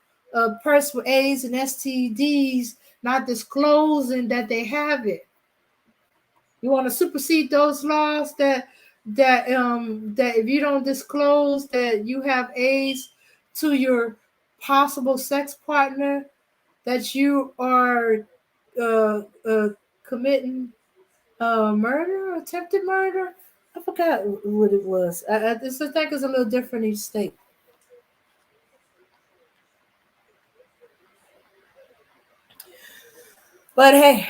[SPEAKER 1] person with AIDS and STDs not disclosing that they have it. You want to supersede those laws that if you don't disclose that you have AIDS to your possible sex partner, that you are uh, uh, committing murder, attempted murder. I forgot what it was. I think it's a little different in each state. But hey,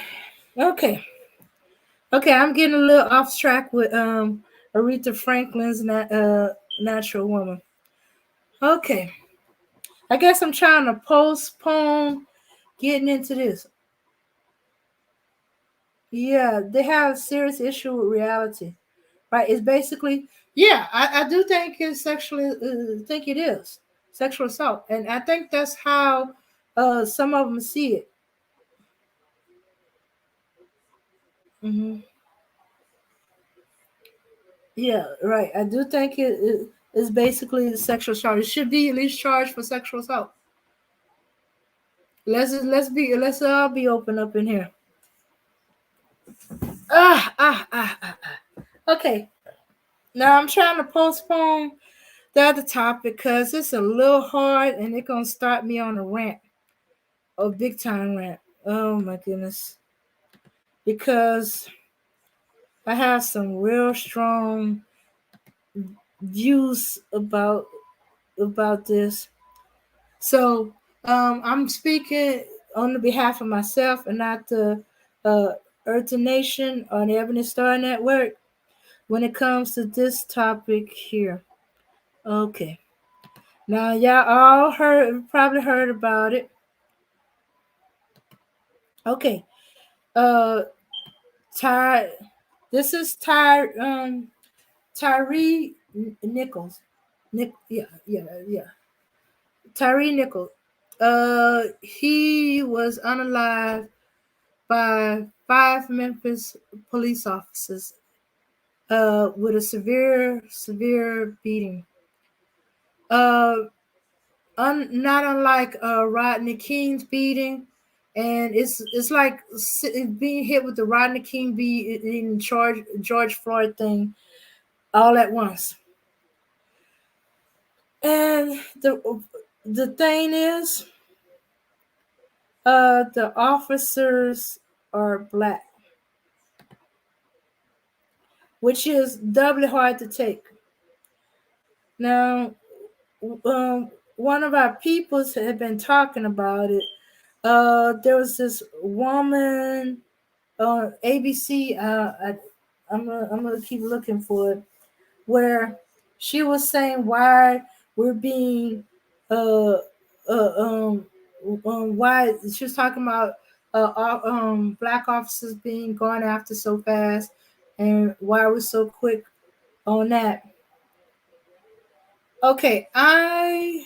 [SPEAKER 1] okay, okay, I'm getting a little off track with Aretha Franklin's Natural Woman. Okay, I guess I'm trying to postpone getting into this. Yeah, they have a serious issue with reality, right? It's basically, yeah, I do think it's sexually, think it is sexual assault, and I think that's how some of them see it. Hmm. Yeah, right. I do think it is basically sexual assault. It should be at least charged for sexual assault. Let's all be open up in here. Ah. Okay, now I'm trying to postpone the other topic because it's a little hard and it's gonna start me on a rant, a big time rant. Oh my goodness, because I have some real strong views about this. So I'm speaking on the behalf of myself and not the Earth Nation or the Ebony Star Network when it comes to this topic here. Okay. Now y'all all probably heard about it. Okay. Uh Ty this is Tyree Nichols. Yeah. Tyree Nichols. He was unalived by 5 Memphis police officers with a severe beating. Uh, Not unlike Rodney King's beating, and it's like being hit with the Rodney King beating George Floyd thing all at once. And the thing is, the officers are black, which is doubly hard to take. Now, one of our peoples had been talking about it. There was this woman on ABC. I'm gonna keep looking for it, where she was saying why we're being uh, uh why she was talking about black officers being gone after so fast, and why we're so quick on that. Okay, I'm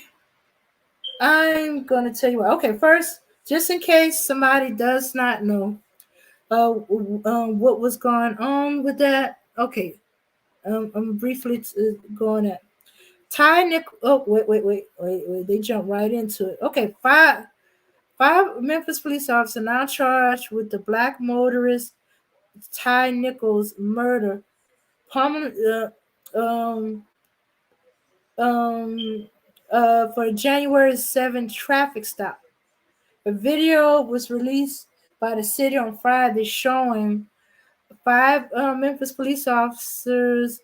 [SPEAKER 1] gonna tell you what. Okay, first, just in case somebody does not know, what was going on with that. Okay, I'm briefly going at Ty Nick. Oh, wait. They jumped right into it. Okay, five Memphis police officers now charged with the black motorist Ty Nichols murder. Palmer, um, for January 7th traffic stop. A video was released by the city on Friday showing five Memphis police officers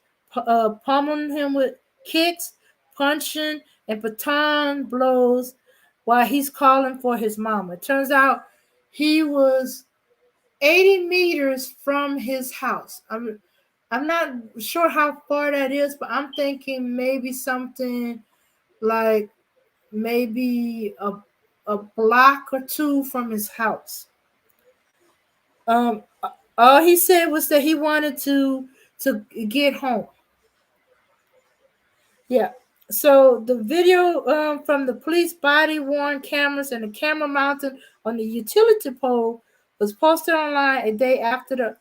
[SPEAKER 1] pummeling him with kicks, punching, and baton blows while he's calling for his mama. It turns out he was 80 meters from his house. I'm not sure how far that is, but I'm thinking maybe something like maybe a block or two from his house. Um, all he said was that he wanted to get home. Yeah. So the video from the police body worn cameras and the camera mounted on the utility pole was posted online a day after the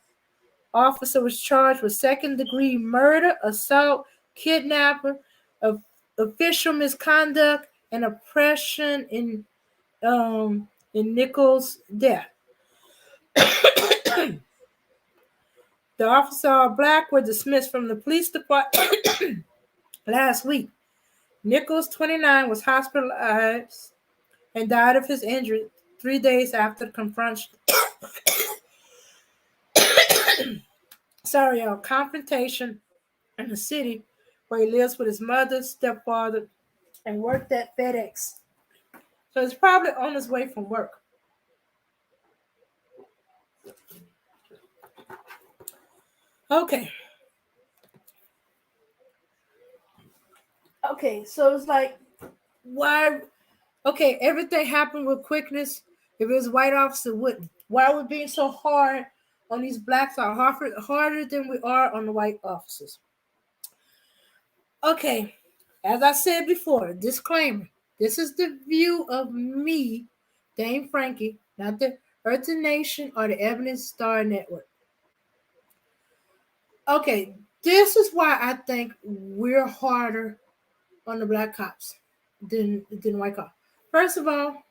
[SPEAKER 1] officer was charged with second-degree murder, assault, kidnapping, of official misconduct, and oppression in Nichols' death. The officer, all black, were dismissed from the police department last week. Nichols, 29, was hospitalized and died of his injuries 3 days after the confrontation in the city where he lives with his mother, stepfather, and worked at FedEx. So he's probably on his way from work. Okay. Okay, so it's like, why? Okay, everything happened with quickness. If it was a white officer, wouldn't. Why are we being so hard on these blacks? Are harder than we are on the white officers. Okay, as I said before, disclaimer. This is the view of me, Dame Frankie, not the Earth Nation or the Evidence Star Network. Okay, this is why I think we're harder on the black cops than white cops. First of all,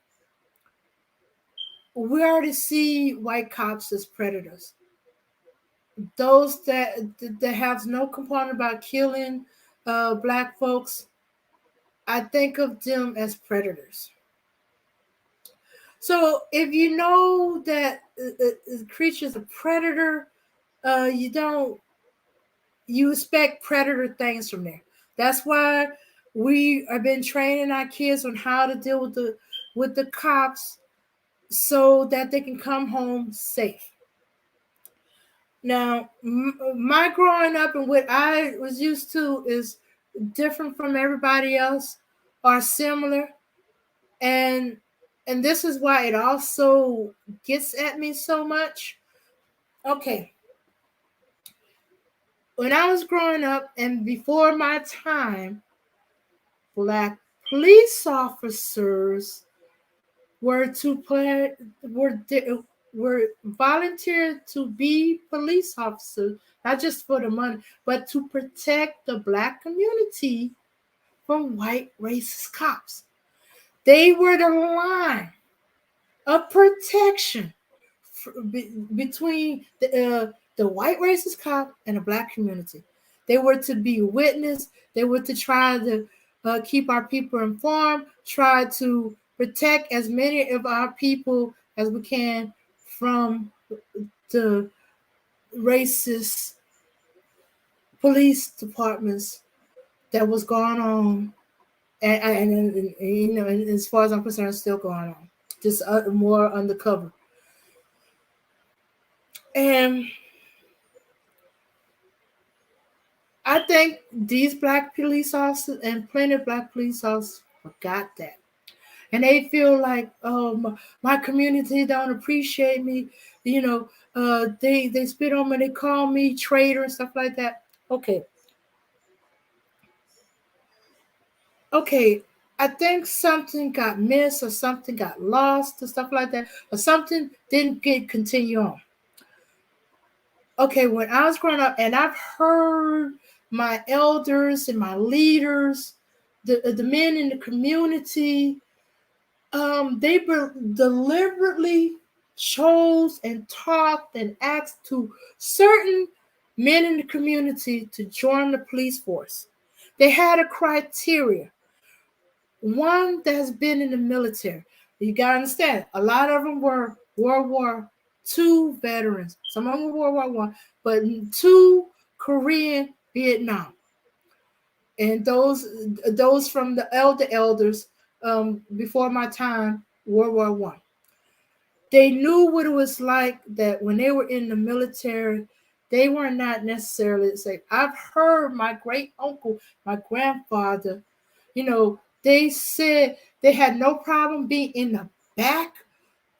[SPEAKER 1] we already see white cops as predators. Those that have no component about killing black folks, I think of them as predators. So if you know that a creature is a predator, you expect predator things from there. That's why we have been training our kids on how to deal with the cops so that they can come home safe. Now, my growing up and what I was used to is different from everybody else, are similar, and this is why it also gets at me so much. Okay, when I was growing up and before my time, black police officers were to play were volunteered to be police officers, not just for the money, but to protect the black community from white racist cops. They were the line of protection between the white racist cop and the black community. They were to be witness. They were to try to keep our people informed, try to protect as many of our people as we can from the racist police departments that was going on, and you know, and as far as I'm concerned, still going on, just more undercover. And I think these black police officers and plenty of black police officers forgot that. And they feel like, oh, my community don't appreciate me. You know, they spit on me, they call me traitor and stuff like that. Okay. Okay, I think something got missed or something got lost or stuff like that, or something didn't get continue on. Okay, when I was growing up, and I've heard my elders and my leaders, the men in the community, they deliberately chose and talked and asked to certain men in the community to join the police force. They had a criteria. One that has been in the military, You gotta understand, a lot of them were World War II veterans. Some of them were World War I, but two Korean, Vietnam, and those from the elders before my time, World War I. They knew what it was like that when they were in the military. They were not necessarily safe. I've heard my great uncle, my grandfather, they said they had no problem being in the back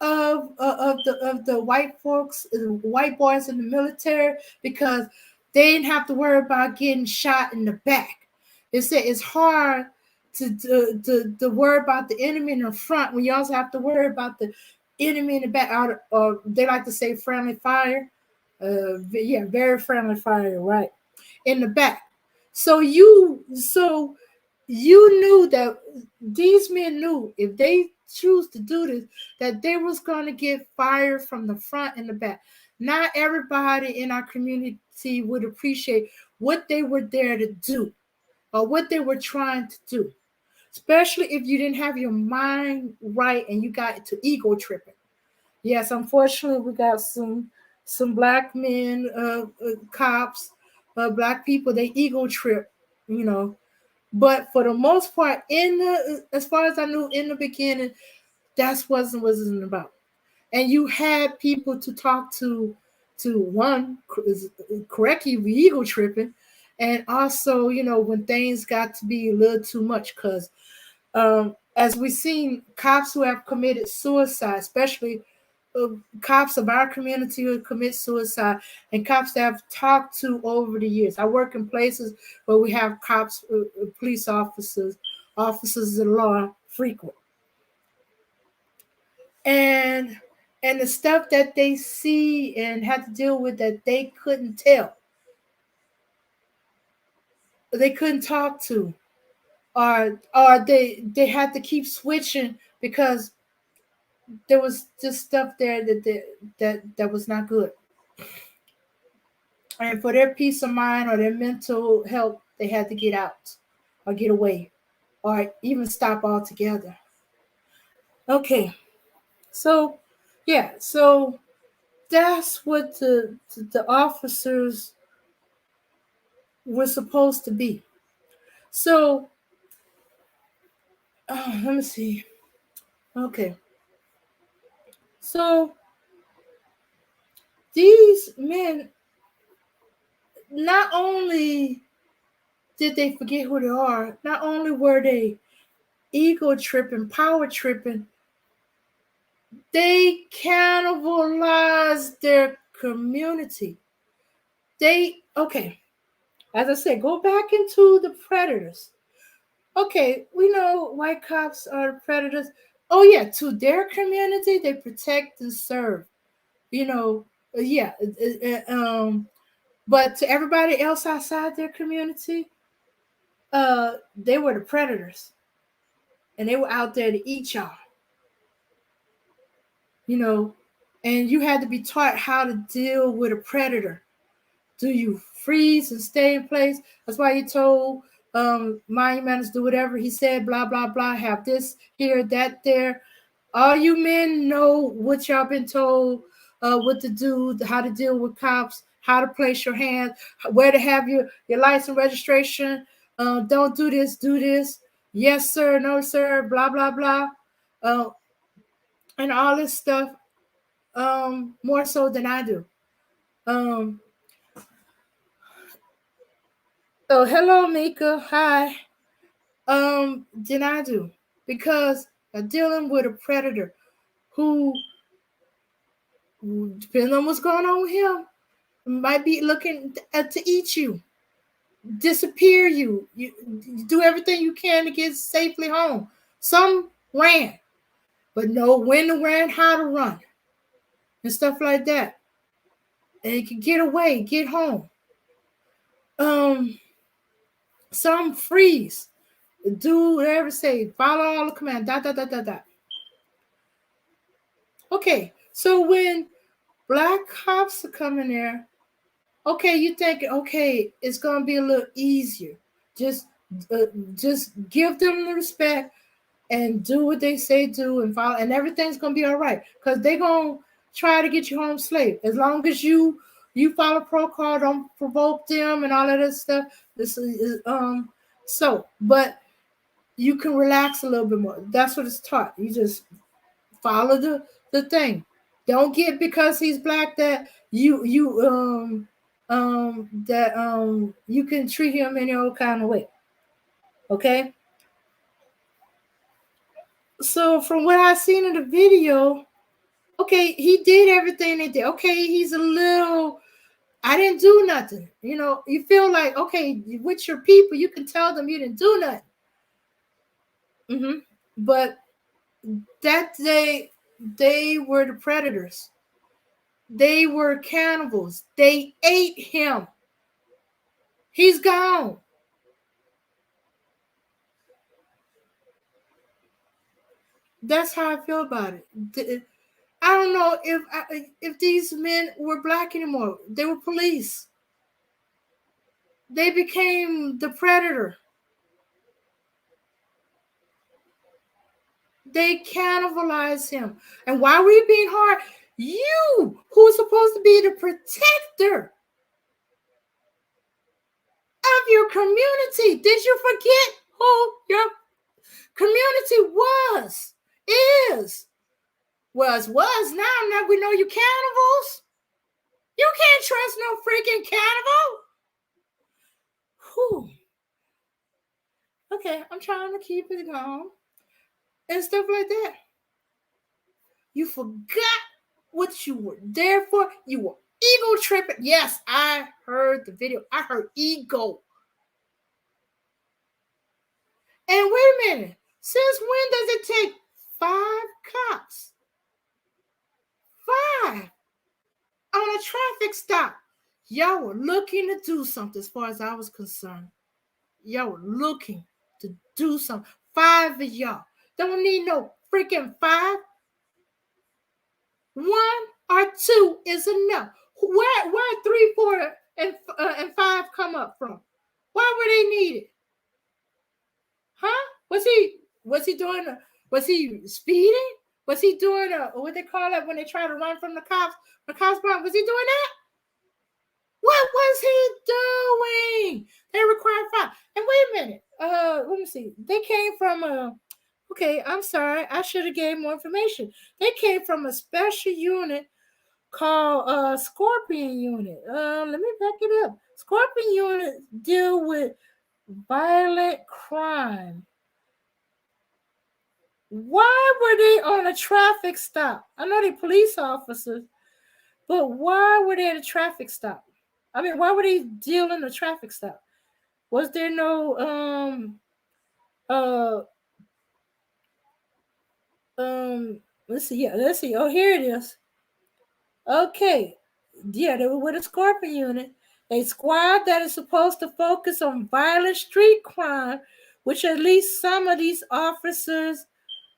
[SPEAKER 1] of the white folks, white boys in the military, because they didn't have to worry about getting shot in the back. They said it's hard to worry about the enemy in the front when you also have to worry about the enemy in the back. Or they like to say friendly fire. Yeah, very friendly fire, right? In the back. So you knew that these men knew if they choose to do this, that they was going to get fired from the front and the back. Not everybody in our community would appreciate what they were there to do or what they were trying to do, especially if you didn't have your mind right and you got to ego tripping. Yes, unfortunately, we got some black men, cops, black people. They ego trip, you know. But for the most part, as far as I knew in the beginning, that's wasn't about. And you had people to talk to one correct you ego tripping, and also when things got to be a little too much, because as we've seen cops who have committed suicide, especially cops of our community who commit suicide, and cops that I've talked to over the years. I work in places where we have cops, police officers, officers of the law frequent, and the stuff that they see and have to deal with that they couldn't tell, they couldn't talk to, or they had to keep switching because there was just stuff there that was not good. And for their peace of mind or their mental health, they had to get out or get away or even stop altogether. Okay, so yeah, so that's what the officers were supposed to be. So let me see. Okay, so these men, not only did they forget who they are, not only were they ego tripping, power tripping, they cannibalized their community. Okay, as I said, go back into the predators. Okay, we know white cops are predators. Oh yeah, to their community, they protect and serve. You know, yeah. But to everybody else outside their community, they were the predators, and they were out there to eat y'all. You know, and you had to be taught how to deal with a predator. Do you freeze and stay in place? That's why he told Monumentals do whatever he said, blah, blah, blah, have this here, that there. All you men know what y'all been told, what to do, how to deal with cops, how to place your hands, where to have your license registration. Don't do this, do this. Yes, sir, no, sir, blah, blah, blah. Uh, and all this stuff, more so than I do. Um, oh, hello, Mika. Hi. Than I do, because I'm dealing with a predator who, depending on what's going on with him, might be looking to eat you, disappear you. You do everything you can to get safely home. Some ran, but know when to run, how to run, and stuff like that. And you can get away, get home. Um, some freeze, do whatever say, follow all the commands, dot dot dot dot dot. Okay, so when black cops are coming there, okay, you think, okay, it's gonna be a little easier. Just, uh, just give them the respect. and do what they say do and follow, and everything's gonna be all right. Because they're gonna try to get you home slave. As long as you follow protocol, don't provoke them and all of that stuff. This is so, but you can relax a little bit more. That's what it's taught. You just follow the thing. Don't get because he's black that you can treat him any old kind of way. Okay. So from what I seen in the video, okay, he did everything they did. Okay, he's a little. I didn't do nothing. You know, you feel like okay with your people, you can tell them you didn't do nothing. But that they were the predators. They were cannibals. They ate him. He's gone. That's how I feel about it. I don't know if these men were black anymore. They were police. They became the predator. They cannibalized him. And why were you being hard? You, who was supposed to be the protector of your community. Did you forget who your community was? Is. Was now we know you cannibals. You can't trust no freaking cannibal. Whew. Okay, I'm trying to keep it going. And stuff like that. You forgot what you were there for. You were ego tripping. Yes, I heard the video. I heard ego. And wait a minute. Since when does it take 5 cops? 5 on a traffic stop. Y'all were looking to do something as far as I was concerned. Y'all were looking to do something. 5 of y'all. Don't need no freaking 5. 1 or 2 is enough. Where 3, 4, and 5 come up from? Why were they needed? Huh? Was he doing? Was he speeding? Was he doing what they call it when they try to run from the cops? The cops run. Was he doing that? What was he doing? They required 5. And wait a minute. Let me see. They came from okay, I'm sorry. I should have gave more information. They came from a special unit called Scorpion Unit. Let me back it up. Scorpion Unit deal with violent crime. Why were they on a traffic stop? I know they're police officers, but why were they at a traffic stop? I mean, why were they dealing a traffic stop? Was there no let's see, yeah, let's see. Oh, here it is. Okay. Yeah, they were with a Scorpion Unit, a squad that is supposed to focus on violent street crime, which at least some of these officers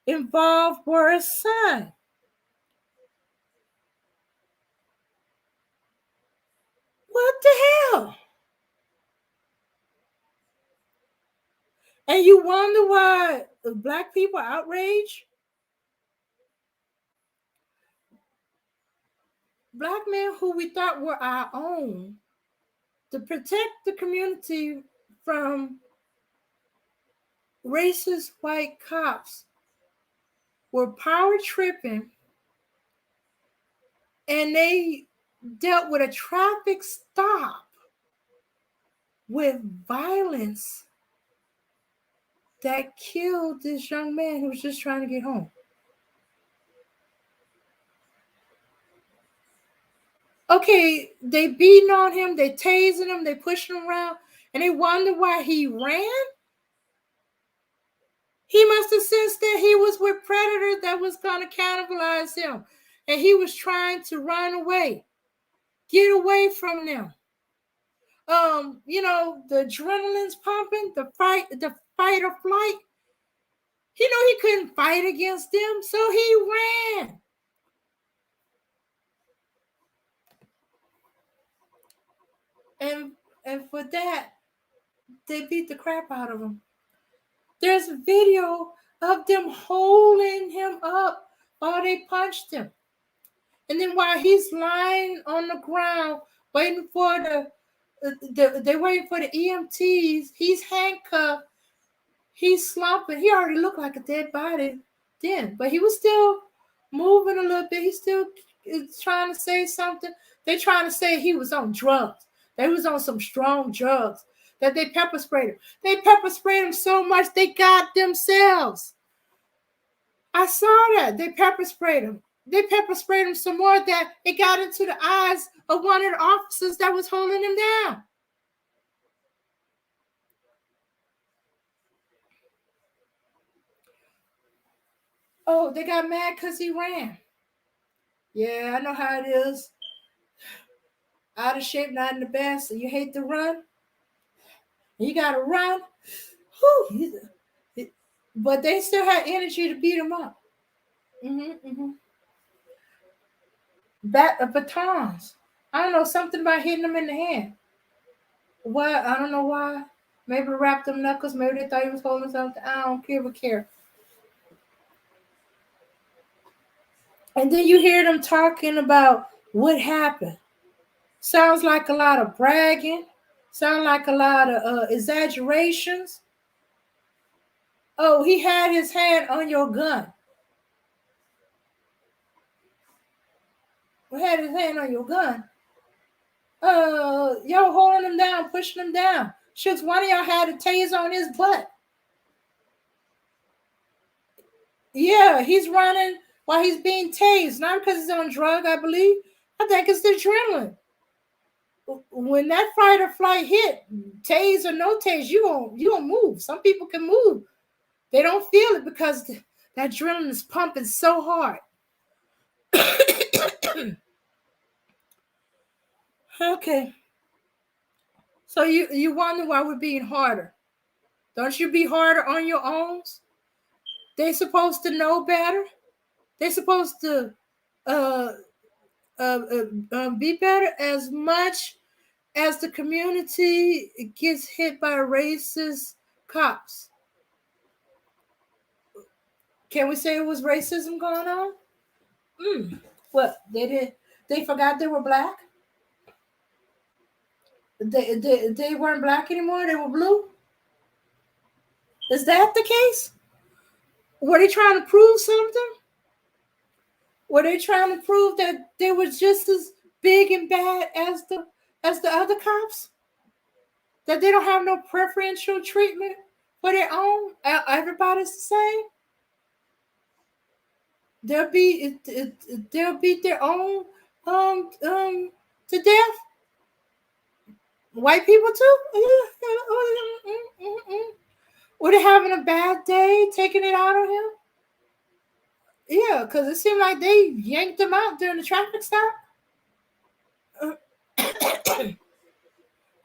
[SPEAKER 1] involved were assigned. What the hell? And you wonder why black people are outraged? Black men who we thought were our own to protect the community from racist white cops were power tripping, and they dealt with a traffic stop with violence that killed this young man who was just trying to get home. Okay, they beating on him, they tasing him, they pushing him around, and they wonder why he ran. He must have sensed that he was with predators that was going to cannibalize him, and he was trying to run away, get away from them. The adrenaline's pumping, the fight or flight. He knew he couldn't fight against them, so he ran. And for that, they beat the crap out of him. There's a video of them holding him up while they punched him. And then while he's lying on the ground waiting for they waiting for the EMTs, he's handcuffed, he's slumping. He already looked like a dead body then, but he was still moving a little bit. He still is trying to say something. They trying to say he was on drugs. They was on some strong drugs. That they pepper sprayed him. They pepper sprayed him so much they got themselves. I saw that. They pepper sprayed him. They pepper sprayed him some more that it got into the eyes of one of the officers that was holding him down. Oh, they got mad because he ran. Yeah, I know how it is. Out of shape, not in the best. So you hate to run. You got to run. Whew. But they still had energy to beat him up. Mm-hmm. Batons. I don't know, something about hitting them in the hand. What? I don't know why. Maybe wrapped them knuckles. Maybe they thought he was holding something. I don't care. And then you hear them talking about what happened. Sounds like a lot of bragging. Sounds like a lot of exaggerations. Oh, he had his hand on your gun. He had his hand on your gun. Y'all holding him down, pushing him down. Shucks, one of y'all had a taser on his butt. Yeah, he's running while he's being tased. Not because he's on drug, I believe. I think it's the adrenaline. When that fight or flight hit, tase or no tase, you gonna move. Some people can move. They don't feel it because that adrenaline is pumping so hard. Okay. So you wonder why we're being harder. Don't you be harder on your own? They supposed to know better. They supposed to uh, be better as much as the community gets hit by racist cops. Can we say it was racism going on? What they did? They forgot they were black. They weren't black anymore. They were blue. Is that the case? Were they trying to prove something? Were they trying to prove that they were just as big and bad as the other cops? That they don't have no preferential treatment for their own? Everybody's the same. They'll beat their own to death. White people too. Were they having a bad day, taking it out on him? Yeah, because it seemed like they yanked him out during the traffic stop.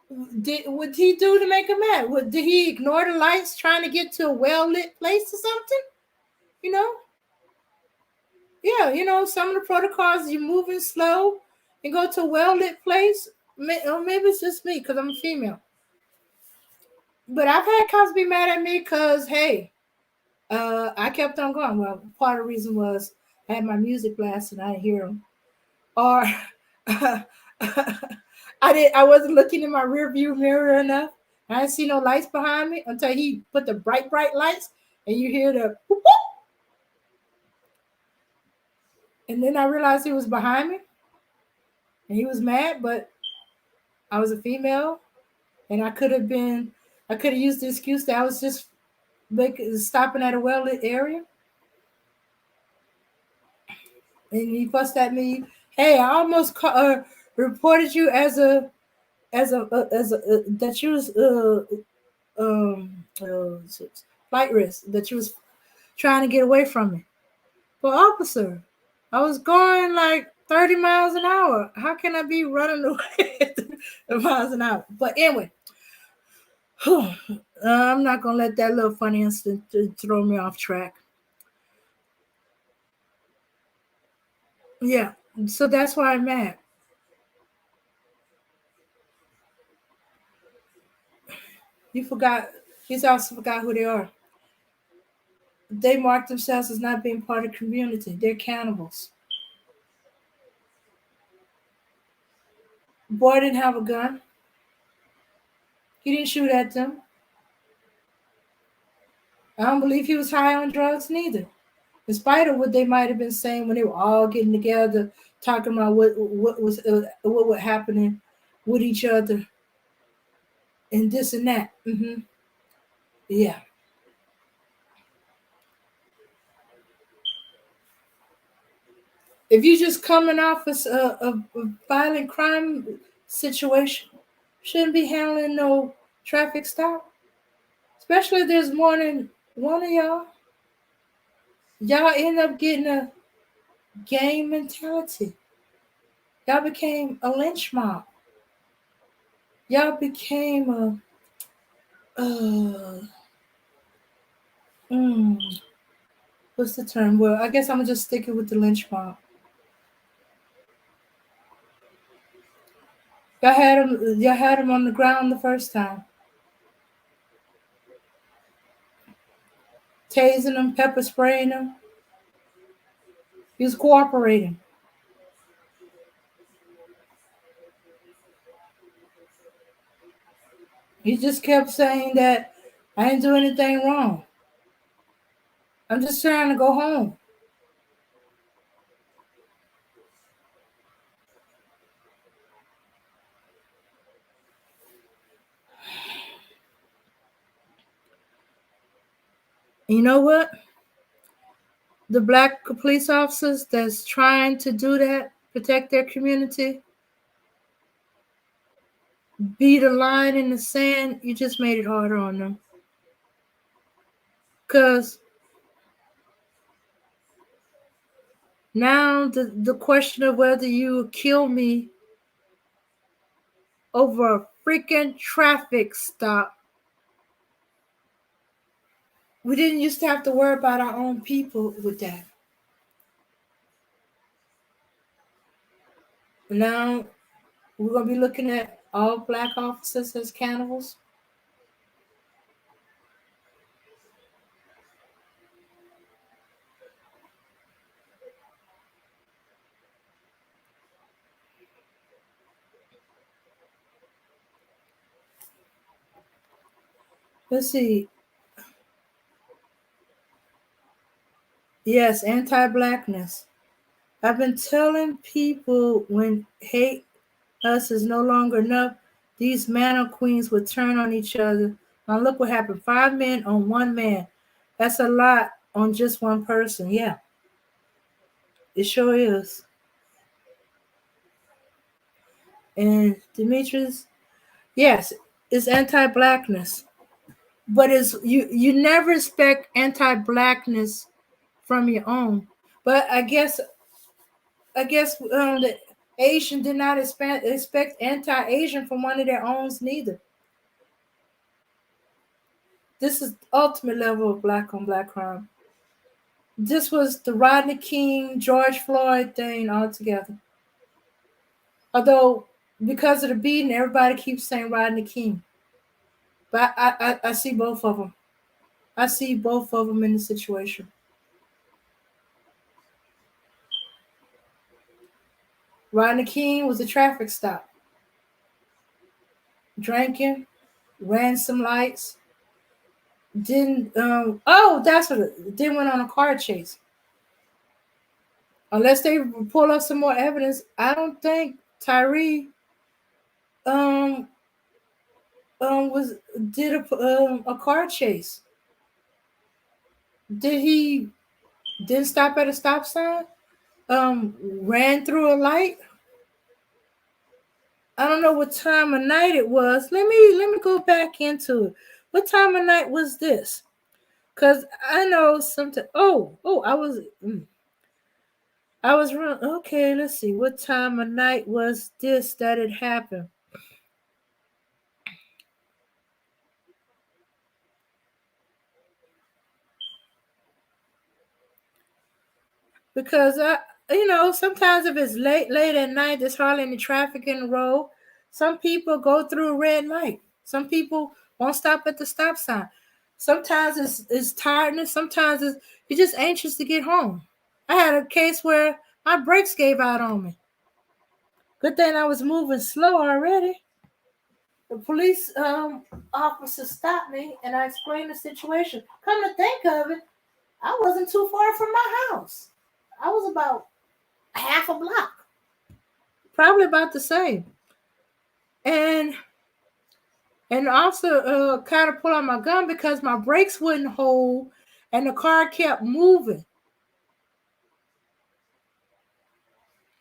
[SPEAKER 1] What did he do to make him mad? Did he ignore the lights trying to get to a well lit place or something? You know? Yeah, some of the protocols, you're moving slow and go to a well lit place. Or maybe it's just me because I'm a female. But I've had cops be mad at me because, hey, I kept on going. Well, part of the reason was I had my music blasting, I didn't hear them. Or I wasn't looking in my rear view mirror enough. I didn't see no lights behind me until he put the bright lights and you hear the whoop, whoop. And then I realized he was behind me and he was mad, but I was a female and I could have used the excuse that I was just stopping at a well lit area. And he fussed at me. Hey, I almost reported you as a that you was flight risk, that you was trying to get away from me. But officer, I was going like 30 miles an hour. How can I be running away miles an hour? But anyway, I'm not gonna let that little funny incident throw me off track. Yeah, so that's why I'm mad. You forgot. He's also forgot who they are. they mark themselves as not being part of the community. They're cannibals. Boy didn't have a gun. He didn't shoot at them. I don't believe he was high on drugs neither. In spite of what they might have been saying when they were all getting together, talking about what was happening with each other and this and that. Yeah. If you're just coming off as a violent crime situation, shouldn't be handling no traffic stop. Especially if there's more than one of y'all. Y'all end up getting a gang mentality. Y'all became a lynch mob. Y'all became a uh, mm, what's the term? Well, I guess I'm gonna just stick it with the lynch mob. Y'all had him on the ground the first time, tasing him, pepper spraying him. He was cooperating. He just kept saying that I didn't do anything wrong. I'm just trying to go home. You know what? The black police officers that's trying to do that, protect their community, be the line in the sand, you just made it harder on them. Because now the question of whether you kill me over a freaking traffic stop, we didn't used to have to worry about our own people with that. Now we're going to be looking at all black officers as cannibals. Let's see. Yes, anti-blackness. I've been telling people when hate us is no longer enough, these manna queens would turn on each other. Now look what happened. 5 men on one man. That's a lot on just one person. Yeah, it sure is. And Demetrius, yes, it's anti-blackness. But it's you never expect anti-blackness from your own. But I guess the Asian did not expect anti-Asian from one of their own neither. This is the ultimate level of black on black crime. This was the Rodney King, George Floyd thing altogether. Although because of the beating, everybody keeps saying Rodney King. But I see both of them. I see both of them in the situation. Rodney King was a traffic stop. Drinking, ran some lights, didn't that's what it didn't went on a car chase. Unless they pull up some more evidence, I don't think Tyree um was did a car chase. Did he didn't stop at a stop sign? Ran through a light? I don't know what time of night it was. Let me go back into it. What time of night was this? Cause I know something. Oh, I was wrong. Okay, let's see. What time of night was this that it happened? Because sometimes if it's late at night, there's hardly any traffic in the road. Some people go through a red light. Some people won't stop at the stop sign. Sometimes it's tiredness. Sometimes you're just anxious to get home. I had a case where my brakes gave out on me. Good thing I was moving slow already. The police officer stopped me and I explained the situation. Come to think of it, I wasn't too far from my house. I was about half a block, probably about the same. And also kind of pull out my gun because my brakes wouldn't hold and the car kept moving.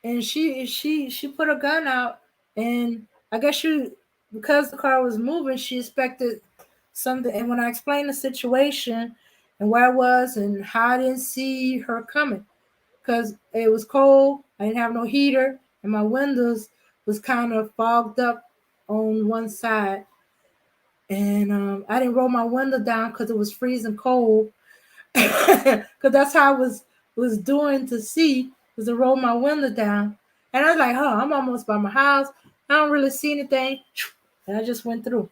[SPEAKER 1] And she put her gun out, and I guess because the car was moving, she expected something. And when I explained the situation and where I was and how I didn't see her coming, because it was cold, I didn't have no heater, and my windows was kind of fogged up on one side, and I didn't roll my window down because it was freezing cold, because that's how I was doing to see, was to roll my window down. And I was like, oh, I'm almost by my house. I don't really see anything. And I just went through.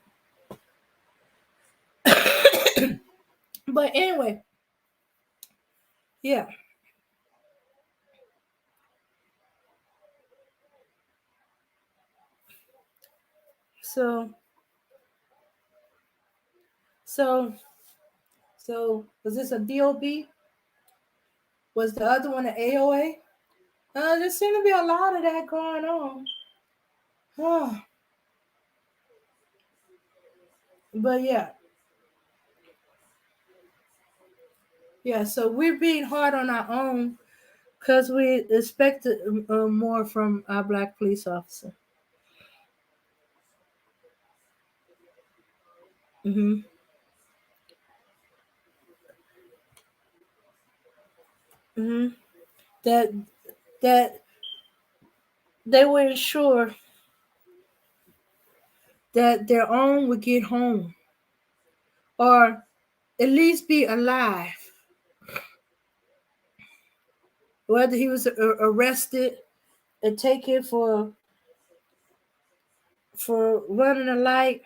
[SPEAKER 1] But anyway, yeah. So so so was this a DOB? Was the other one an AOA? There seemed to be a lot of that going on. Oh, but yeah. So we're being hard on our own because we expected more from our black police officer. Mm-hmm. Mm-hmm. That that they were ensure that their own would get home or at least be alive, whether he was arrested and taken for running a light.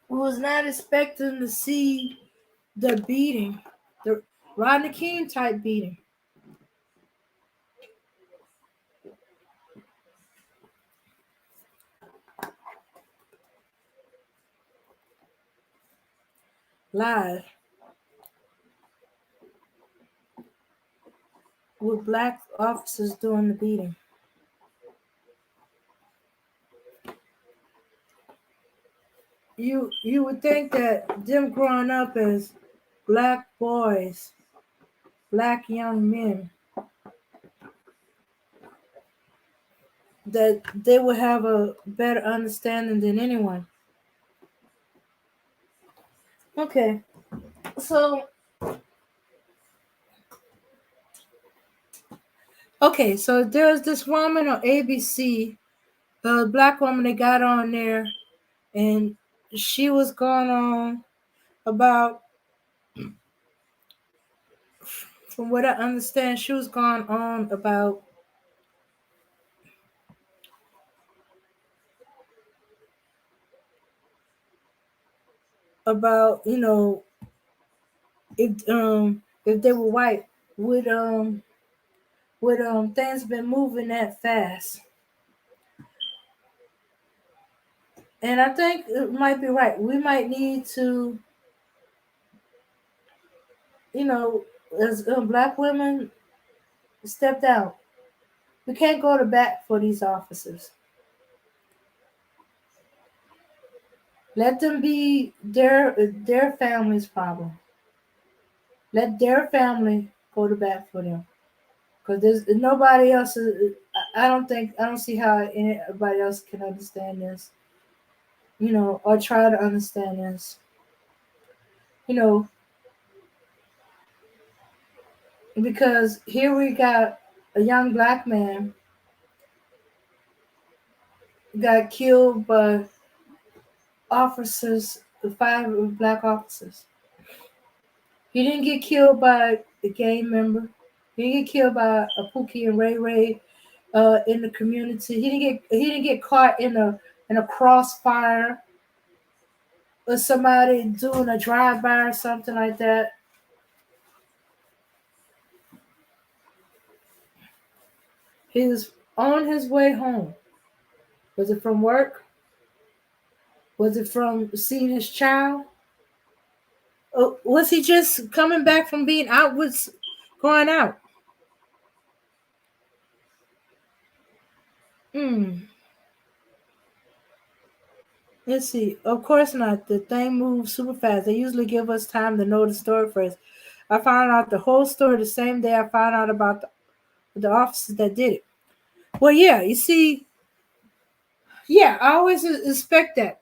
[SPEAKER 1] We was not expecting to see the beating, the Rodney King type beating, live with black officers doing the beating. You would think that them growing up as black boys, black young men, that they would have a better understanding than anyone. Okay, so so there's this woman on ABC, a black woman that got on there, and she was going on about, from what I understand, she was going on about if they were white, would things been moving that fast. And I think it might be right. We might need to, as black women, step down. We can't go to bat for these officers. Let them be their family's problem. Let their family go to bat for them. Because there's nobody else. I don't see how anybody else can understand this. Or try to understand this. You know, because here we got a young black man got killed by officers, five black officers. He didn't get killed by a gang member. He didn't get killed by a Pookie and Ray Ray in the community. He didn't get caught in a in a crossfire or somebody doing a drive-by or something like that. He was on his way home. Was it from work? Was it from seeing his child? Was he just coming back from being out with going out? Hmm. Let's see. Of course not. The thing moves super fast. They usually give us time to know the story first. I found out the whole story the same day I found out about the officers that did it. Well, yeah, you see, yeah, I always expect that.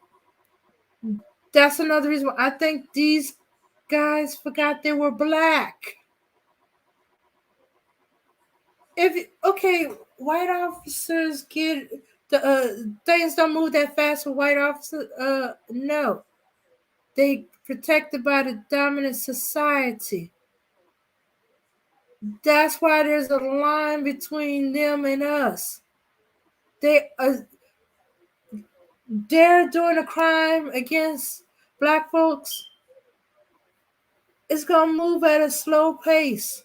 [SPEAKER 1] That's another reason why I think these guys forgot they were black. If okay, white officers get the things don't move that fast for white officers. No, they protected by the dominant society. That's why there's a line between them and us. They're doing a crime against black folks. It's gonna move at a slow pace.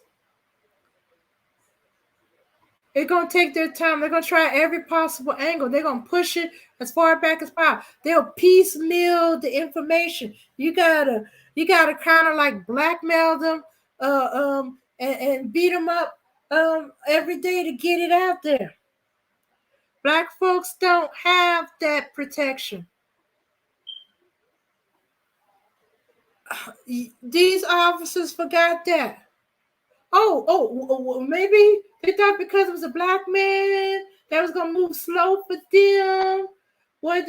[SPEAKER 1] They're gonna take their time. They're gonna try every possible angle. They're gonna push it as far back as possible. They'll piecemeal the information. You gotta kind of like blackmail them, and beat them up, every day to get it out there. Black folks don't have that protection. These officers forgot that. Maybe they thought because it was a black man that was gonna move slow for them. Were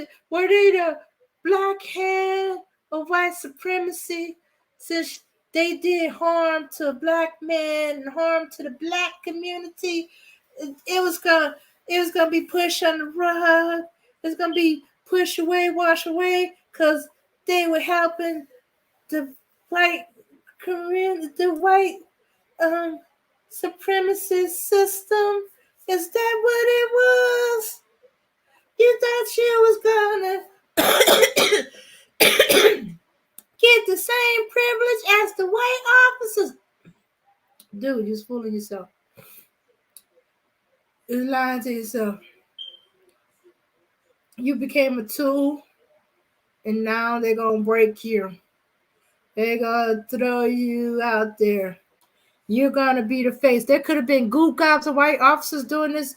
[SPEAKER 1] they the black hand of white supremacy? Since they did harm to a black man and harm to the black community, it was gonna be pushed on the rug. It's gonna be pushed away, washed away, because they were helping the white community, the white um supremacist system. Is that what it was? You thought you was gonna get the same privilege as the white officers? Dude, you're fooling yourself. You're lying to yourself. You became a tool, and now they're gonna break you. They're gonna throw you out there. You're gonna be the face. There could have been goop gobs of white officers doing this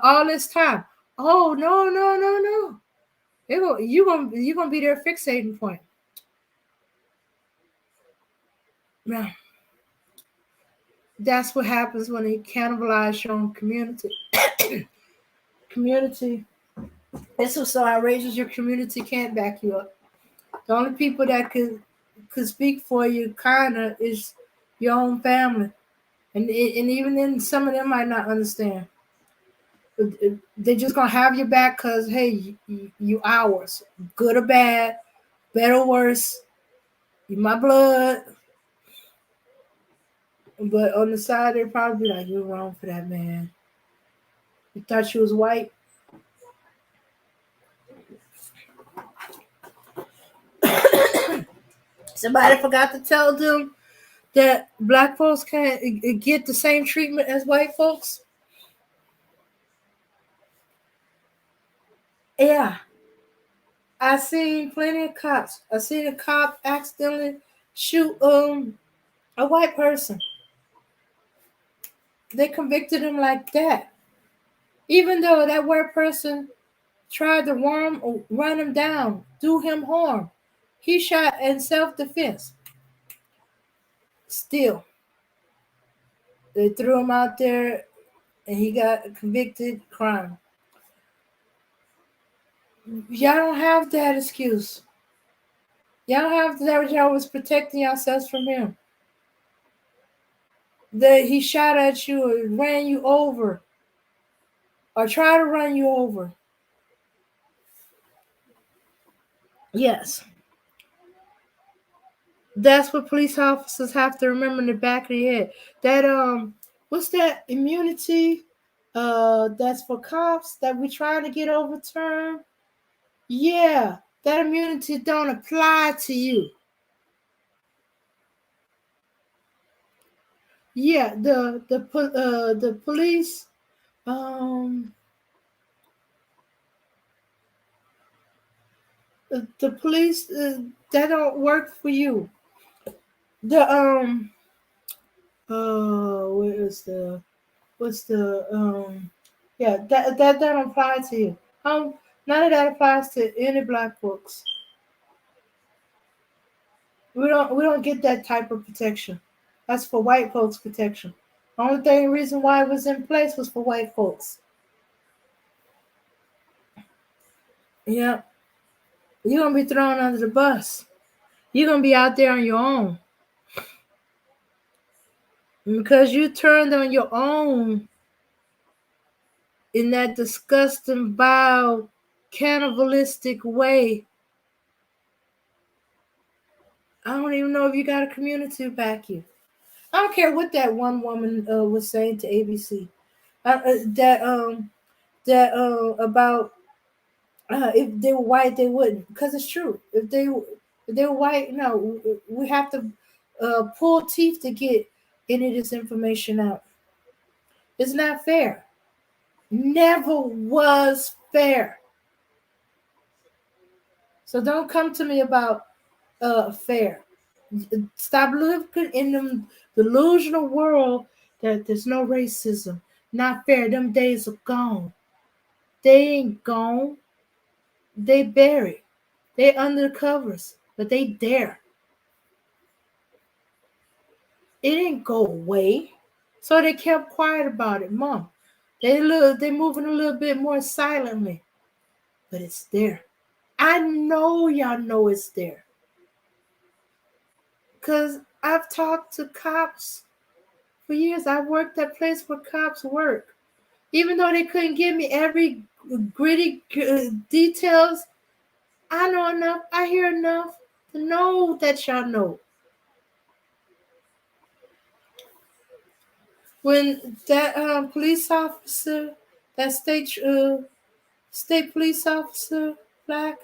[SPEAKER 1] all this time. Oh no, no, no, no! You gonna be their fixating point. Now, that's what happens when you cannibalize your own community. Community. It's what's so outrageous. Your community can't back you up. The only people that could speak for you, kinda, is your own family, and even then, some of them might not understand. They're just gonna have your back because hey, you ours, good or bad, better or worse. You my blood, but on the side they're probably like, you're wrong for that, man. You thought you was white. Somebody forgot to tell them that black folks can't get the same treatment as white folks. Yeah, I seen plenty of cops. I seen a cop accidentally shoot a white person. They convicted him like that, even though that white person tried to run him down, do him harm. He shot in self-defense. Still, they threw him out there, and he got convicted crime. Y'all don't have that excuse. Y'all don't have that. Y'all was protecting yourselves from him. That he shot at you or ran you over or tried to run you over. Yes. That's what police officers have to remember in the back of their head. That what's that immunity that's for cops that we trying to get overturned? Yeah, that immunity don't apply to you. Yeah, the police, um the police, that don't work for you. The where is the what's the yeah, that don't apply to you. None of that applies to any black folks. We don't get that type of protection. That's for white folks protection. The only reason why it was in place was for white folks. Yeah, you're gonna be thrown under the bus. You're gonna be out there on your own. And because you turned on your own in that disgusting, vile, cannibalistic way, I don't even know if you got a community to back you. I don't care what that one woman was saying to ABC. About if they were white, they wouldn't, because it's true. If they were white, no, we have to pull teeth to get any of this information out. It's not fair. Never was fair. So don't come to me about fair. Stop living in them delusional world that there's no racism. Not fair. Them days are gone. They ain't gone. They buried. They under the covers, but they there. It didn't go away. So they kept quiet about it, Mom. They moving a little bit more silently, but it's there. I know y'all know it's there. Cause I've talked to cops for years. I worked at place where cops work. Even though they couldn't give me every gritty details, I know enough. I hear enough to know that y'all know. When that police officer, that state police officer, black,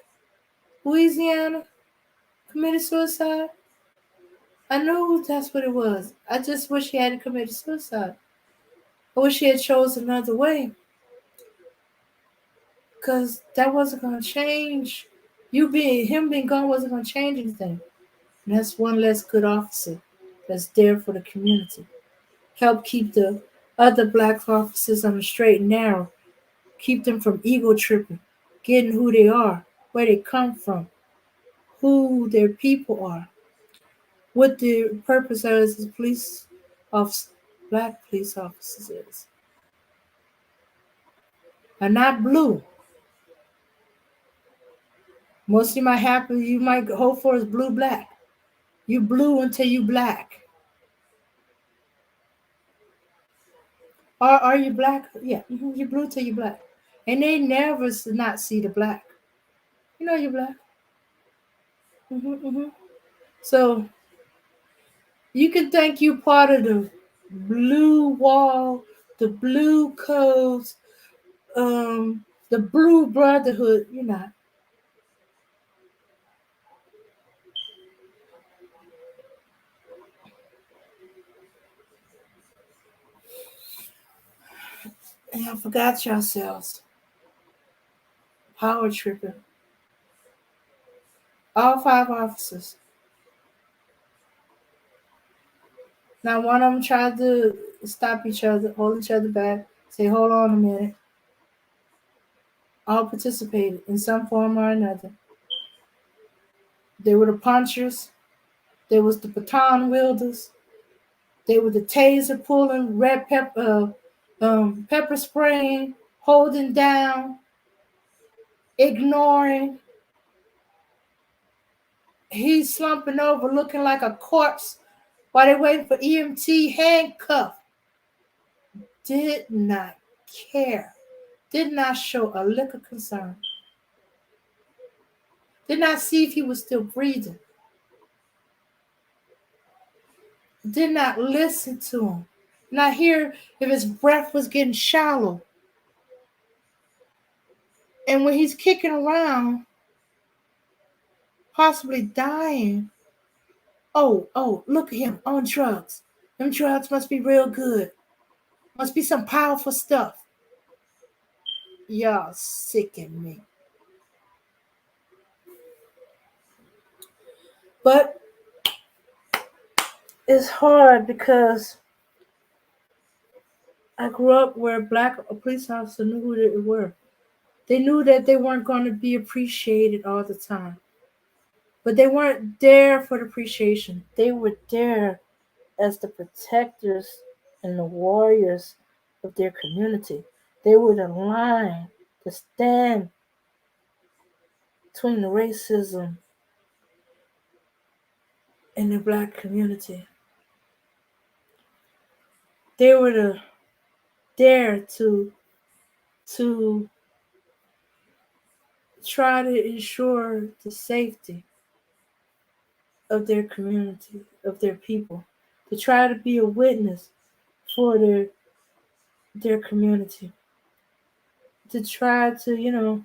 [SPEAKER 1] Louisiana, committed suicide, I knew that's what it was. I just wish he hadn't committed suicide. I wish he had chosen another way, because that wasn't gonna change. Him being gone wasn't gonna change anything. And that's one less good officer that's there for the community. Help keep the other black officers on the straight and narrow. Keep them from ego tripping, getting who they are, where they come from, who their people are, what their purpose as police officers, black police officers is. Are not blue. Most you might happen, you might hope for is blue black. You blue until you black. Or are you black? Yeah, you blue till you black. And they never not see the black. You know you're black. Hmm. So you can think you part of the blue wall, the blue codes, the blue brotherhood. You're not. And I forgot yourselves. Power tripping. All five officers. Now one of them tried to stop each other, hold each other back, say, hold on a minute. All participated in some form or another. They were the punchers. There was the baton wielders. They were the taser pulling, pepper spraying, holding down, ignoring. He's slumping over, looking like a corpse while they waiting for EMT handcuff. Did not care. Did not show a lick of concern. Did not see if he was still breathing. Did not listen to him. Not hear if his breath was getting shallow. And when he's kicking around, possibly dying. Oh, look at him on drugs. Them drugs must be real good. Must be some powerful stuff. Y'all sicken me. But it's hard because I grew up where black police officers knew who they were. They knew that they weren't going to be appreciated all the time. But they weren't there for the appreciation. They were there as the protectors and the warriors of their community. They were the line to stand between the racism and the black community. They were there to try to ensure the safety of their community, of their people, to try to be a witness for their community, to try to,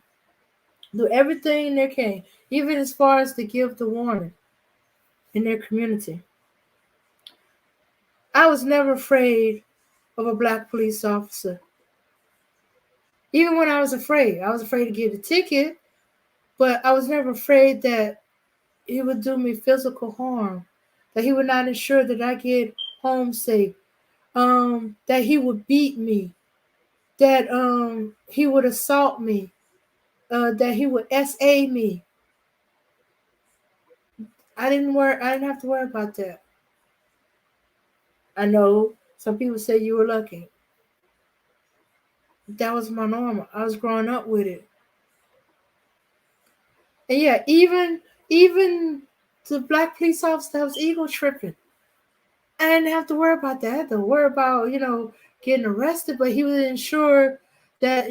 [SPEAKER 1] do everything they can, even as far as to give the warning in their community. I was never afraid of a black police officer. Even when I was afraid to get a ticket, but I was never afraid that he would do me physical harm, that he would not ensure that I get home safe, that he would beat me, that he would assault me, that he would SA me. I didn't have to worry about that. I know some people say you were lucky. That was my normal. I was growing up with it. And yeah, even the black police officer that was ego tripping, I didn't have to worry about that. I had to worry about, getting arrested, but he would ensure that,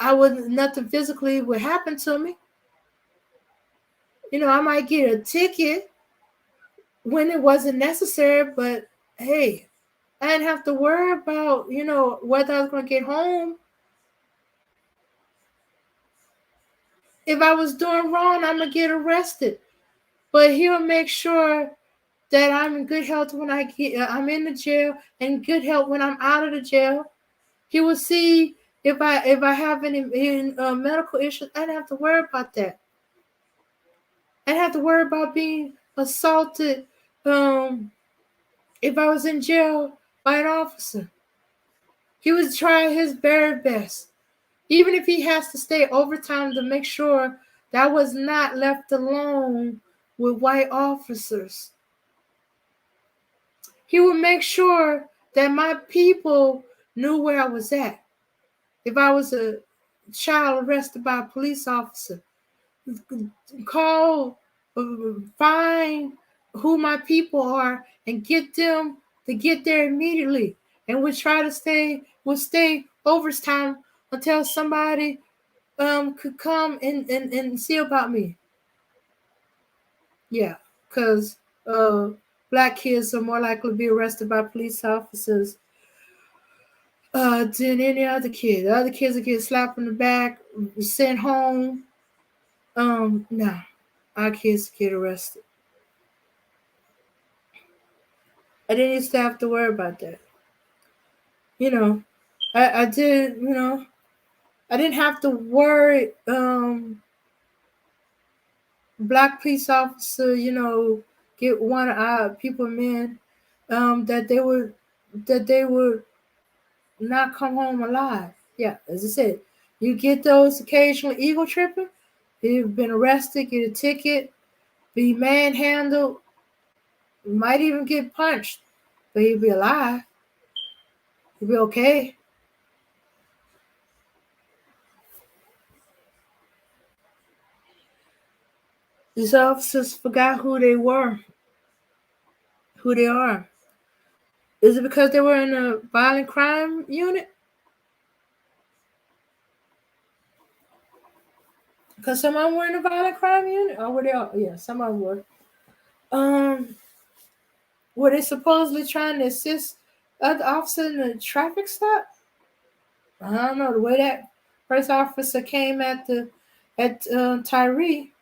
[SPEAKER 1] I wouldn't, nothing physically would happen to me. I might get a ticket when it wasn't necessary, but hey, I didn't have to worry about, whether I was going to get home. If I was doing wrong, I'm going to get arrested. But he'll make sure that I'm in good health when I'm in the jail, and good health when I'm out of the jail. He will see if I have any medical issues. I don't have to worry about that. I don't have to worry about being assaulted if I was in jail by an officer. He would try his very best, even if he has to stay overtime to make sure that I was not left alone with white officers. He would make sure that my people knew where I was at. If I was a child arrested by a police officer, call, find who my people are and get them to get there immediately. And we'll stay overtime until somebody could come and see about me. Yeah, because black kids are more likely to be arrested by police officers than any other kid. The other kids will get slapped in the back, sent home. No, our kids get arrested. I didn't used to have to worry about that. You know, I did. I didn't have to worry. Black police officer, get one people, men, that they would not come home alive. Yeah, as I said, you get those occasional ego tripping. You've been arrested, get a ticket, be manhandled, might even get punched, but you'll be alive. You'll be okay. These officers forgot who they were, who they are. Is it because they were in a violent crime unit? Because some of them were in a violent crime unit? Or were they all? Yeah, some of them were. Um, were they supposedly trying to assist other officers in a traffic stop? I don't know. The way that first officer came at Tyree,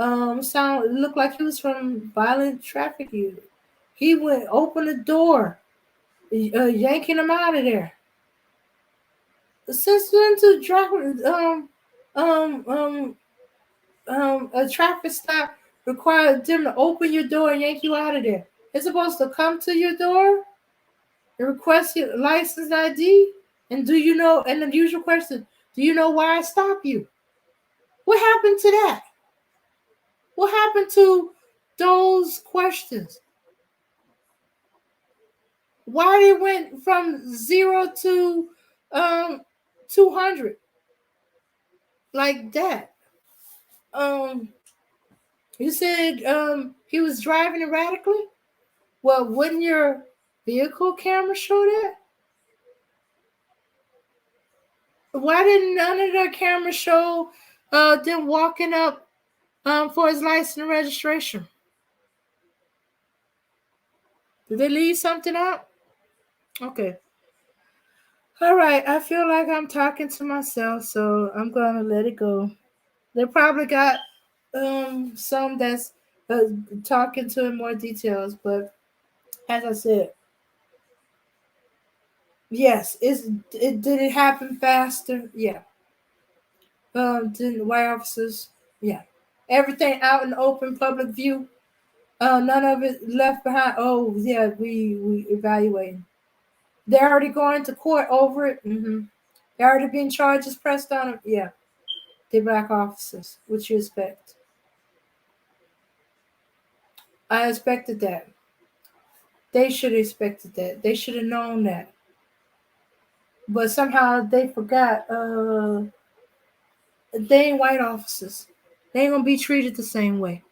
[SPEAKER 1] Sound looked like he was from violent traffic unit. He went open the door, yanking him out of there. Since when to drive um um a traffic stop require them to open your door and yank you out of there? They're supposed to come to your door and request your license ID. And do you know? And the usual question: do you know why I stopped you? What happened to that? What happened to those questions? Why they went from 0 to um 200 like that? Um, you said he was driving erratically. Well, wouldn't your vehicle camera show that? Why didn't none of their cameras show them walking up for his license and registration? Did they leave something out? Okay. All right. I feel like I'm talking to myself, so I'm gonna let it go. They probably got some that's talking to in more details, but as I said, yes, did it happen faster? Yeah. Did the white officers? Yeah. Everything out in the open public view. None of it left behind. Oh yeah, we evaluating. They're already going to court over it. There already been charges pressed on them. Yeah, they're black officers. What you expect? I expected that. They should have expected that. They should have known that. But somehow they forgot. They ain't white officers. They ain't gonna be treated the same way.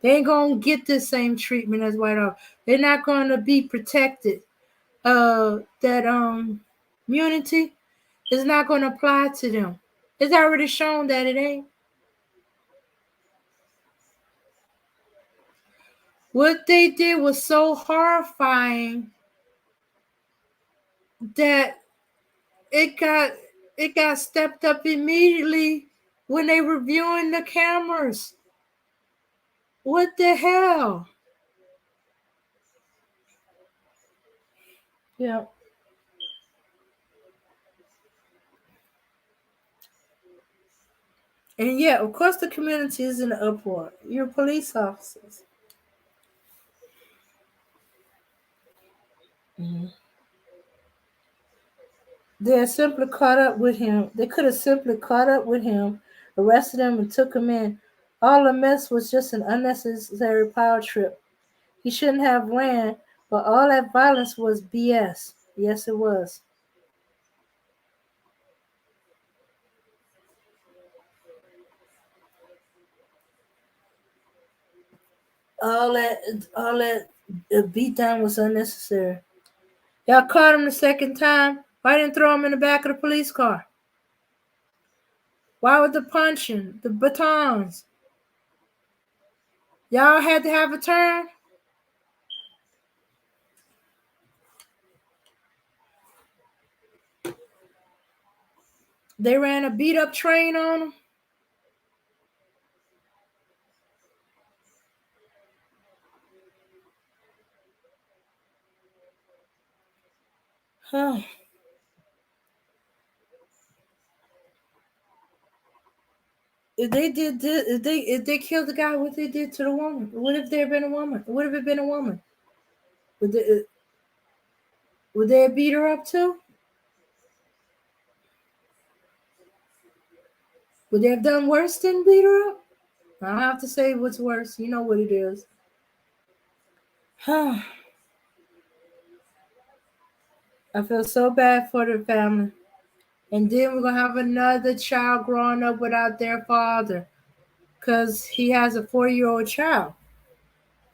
[SPEAKER 1] They ain't gonna get the same treatment as white officers. They're not gonna be protected. That immunity is not gonna apply to them. It's already shown that it ain't. What they did was so horrifying that it got it got stepped up immediately when they were viewing the cameras. What the hell? Yeah. And yeah, of course the community is in an uproar. You're police officers. Mhm. They simply caught up with him. They could have simply caught up with him, arrested him, and took him in. All the mess was just an unnecessary power trip. He shouldn't have ran, but all that violence was BS. Yes, it was. All that beatdown was unnecessary. Y'all caught him the second time. Why didn't throw him in the back of the police car? Why with the punching, the batons? Y'all had to have a turn. They ran a beat up train on him. Huh. If they killed the guy, what they did to the woman? What if there had been a woman? What if it been a woman? Would they, would they have beat her up too? Would they have done worse than beat her up? I don't have to say what's worse. You know what it is. Huh. I feel so bad for the family. And then we're gonna have another child growing up without their father. Cause he has a 4-year-old child.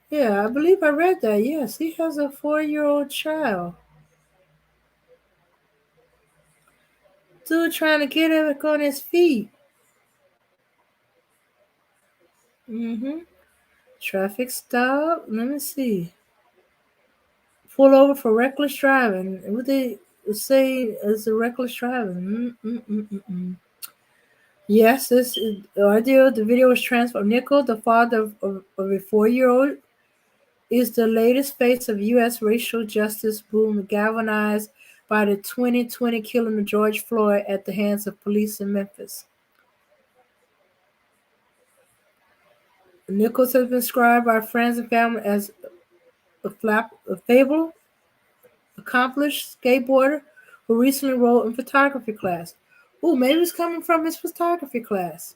[SPEAKER 1] Yeah, I believe I read that. Yes, he has a 4-year-old child. Dude trying to get him back on his feet. Traffic stop. Let me see. Pull over for reckless driving. What they say is a reckless driving. Yes, this ordeal. The video was transferred. Nickel, the father of a 4-year-old, is the latest face of U.S. racial justice boom, galvanized by the 2020 killing of George Floyd at the hands of police in Memphis. Nichols has been described by friends and family as a fable, accomplished skateboarder who recently enrolled in photography class. Ooh, maybe it's coming from his photography class.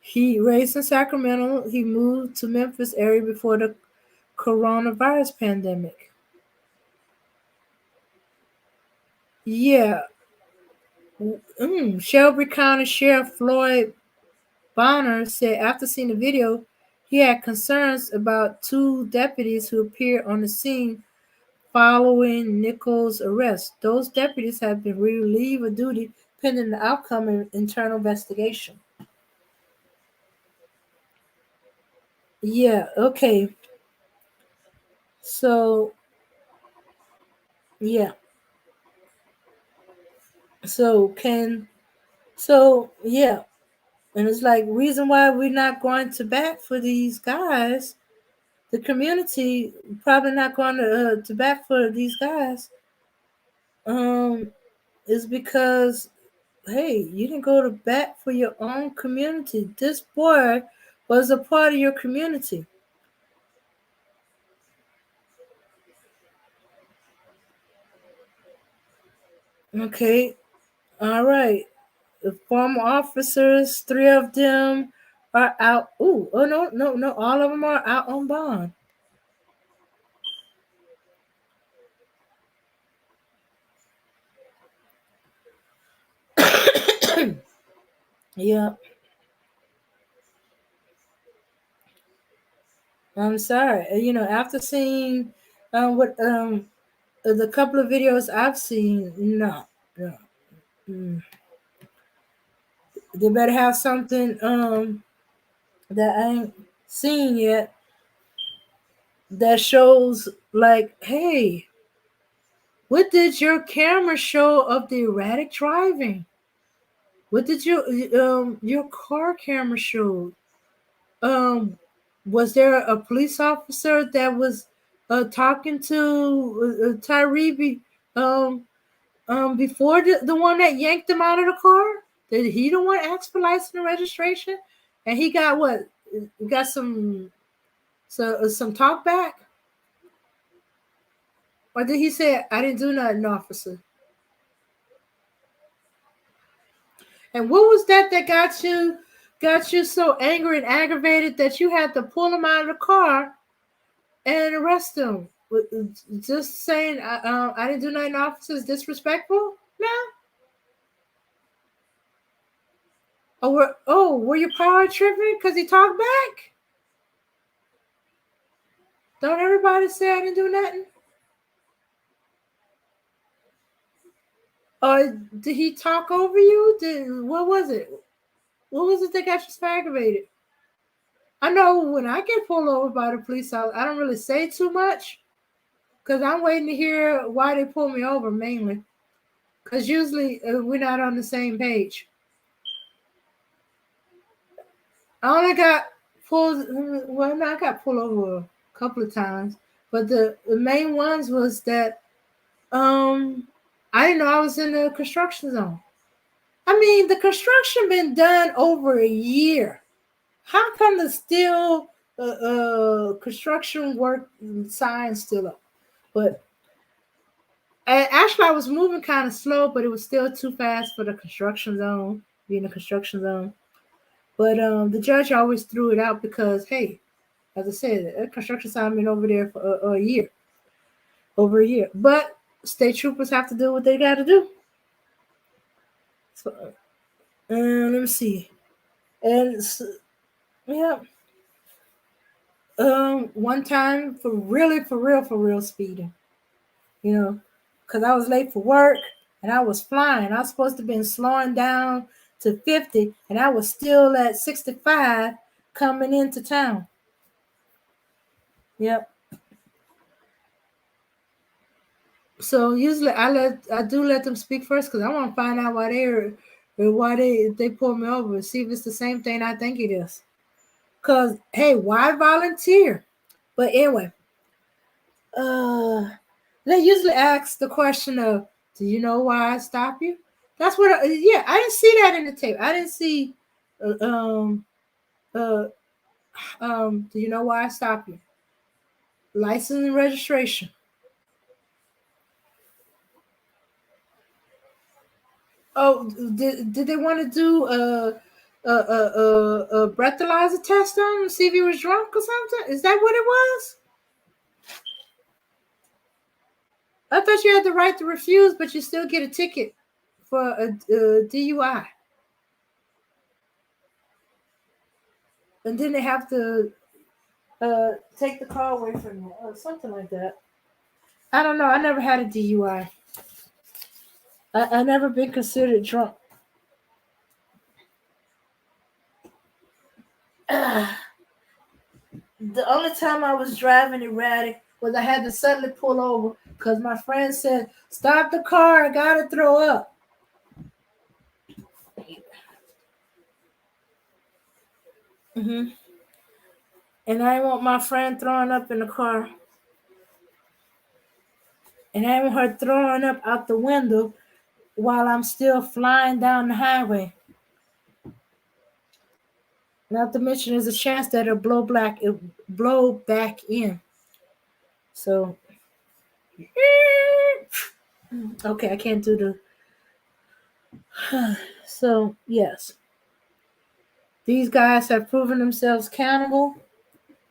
[SPEAKER 1] He raised in Sacramento. He moved to Memphis area before the coronavirus pandemic. Yeah. Shelby County Sheriff Floyd Bonner said after seeing the video, he had concerns about two deputies who appeared on the scene following Nichols' arrest. Those deputies have been relieved of duty pending the outcome of internal investigation. Yeah, okay. So, yeah. So, yeah. And it's like, reason why we're not going to bat for these guys, the community probably not going to bat for these guys, um, is because, hey, you didn't go to bat for your own community. This boy was a part of your community. Okay, all right. The former officers, three of them are out. Ooh, oh no, no, no, all of them are out on bond. Yeah, I'm sorry. After seeing what the couple of videos I've seen, no, no. Mm. They better have something that I ain't seen yet that shows like, hey, what did your camera show of the erratic driving? What did your car camera show? Um, was there a police officer that was talking to Tyree before the one that yanked him out of the car? Did he the one ask for license and registration? And he got what? Got some talk back? Or did he say, I didn't do nothing, officer? And what was that got you so angry and aggravated that you had to pull him out of the car and arrest him? Just saying, I didn't do nothing, officer, is disrespectful now? Were you power tripping because he talked back? Don't everybody say I didn't do nothing? Or did he talk over you? What was it? What was it that got you so aggravated? I know when I get pulled over by the police, I don't really say too much because I'm waiting to hear why they pull me over mainly. Because usually we're not on the same page. I only got pulled, well, no, I got pulled over a couple of times, but the main ones was that I didn't know I was in the construction zone. I mean, the construction been done over a year. How come the still construction work sign still up? But actually, I was moving kind of slow, but it was still too fast for the construction zone, being a construction zone. But the judge always threw it out because, hey, as I said, a construction sign been over there for a year, over a year. But state troopers have to do what they got to do. So, let me see. And yeah, one time for real speeding, you know, because I was late for work and I was flying. I was supposed to been slowing down to 50, and I was still at 65 coming into town. Yep. So usually I do let them speak first because I want to find out why they're or why they pull me over, see if it's the same thing I think it is. Cause hey, why volunteer? But anyway, uh, they usually ask the question of, "Do you know why I stop you?" That's what. Yeah, I didn't see that in the tape. I didn't see. Uh, um. Uh. Do you know why I stop you? License and registration. Oh, did they want to do a breathalyzer test on him, see if he was drunk or something? Is that what it was? I thought you had the right to refuse, but you still get a ticket for a DUI, and then they have to take the car away from you or something like that. I don't know. I never had a DUI. I never been considered drunk. The only time I was driving erratic was I had to suddenly pull over because my friend said, "Stop the car, I gotta throw up." Hmm. And I didn't want my friend throwing up in the car. And I didn't want her throwing up out the window while I'm still flying down the highway. Not to mention there's a chance that it'll blow back in. So okay, I can't do the so yes. These guys have proven themselves accountable.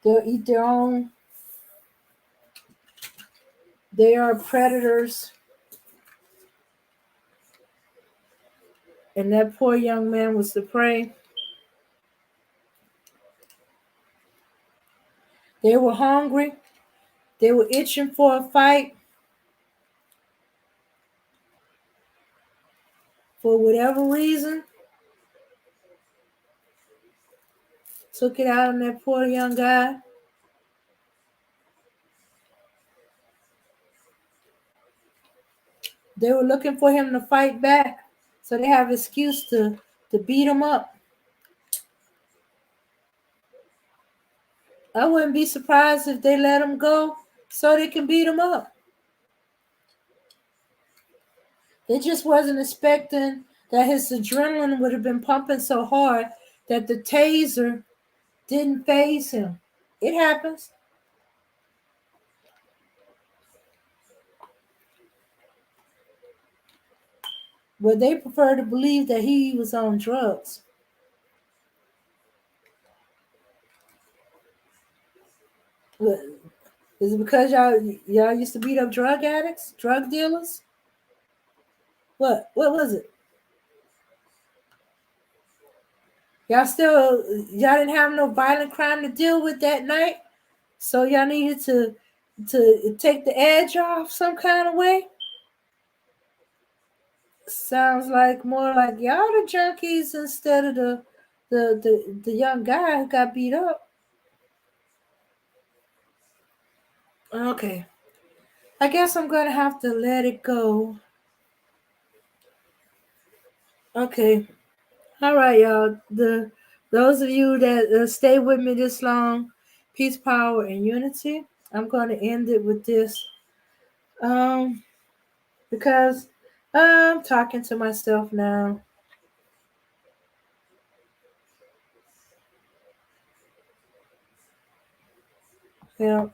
[SPEAKER 1] They'll eat their own. They are predators. And that poor young man was the prey. They were hungry. They were itching for a fight. For whatever reason, took it out on that poor young guy. They were looking for him to fight back. So they have an excuse to beat him up. I wouldn't be surprised if they let him go so they can beat him up. They just wasn't expecting that his adrenaline would have been pumping so hard that the taser didn't phase him. It happens. But they prefer to believe that he was on drugs. What, is it because y'all used to beat up drug addicts, drug dealers? What? What was it? Y'all didn't have no violent crime to deal with that night, so y'all needed to take the edge off some kind of way. Sounds like more like y'all the junkies instead of the young guy who got beat up. Okay, I guess I'm gonna have to let it go. Okay, all right, y'all. Those of you that stay with me this long, peace, power, and unity. I'm gonna end it with this. Um, because I'm talking to myself now. Yeah,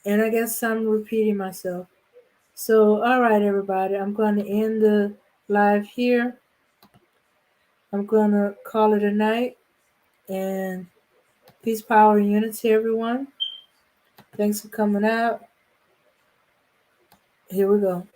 [SPEAKER 1] and I guess I'm repeating myself. So, all right, everybody, I'm going to end the live here. I'm going to call it a night. And peace, power, and unity, everyone. Thanks for coming out. Here we go.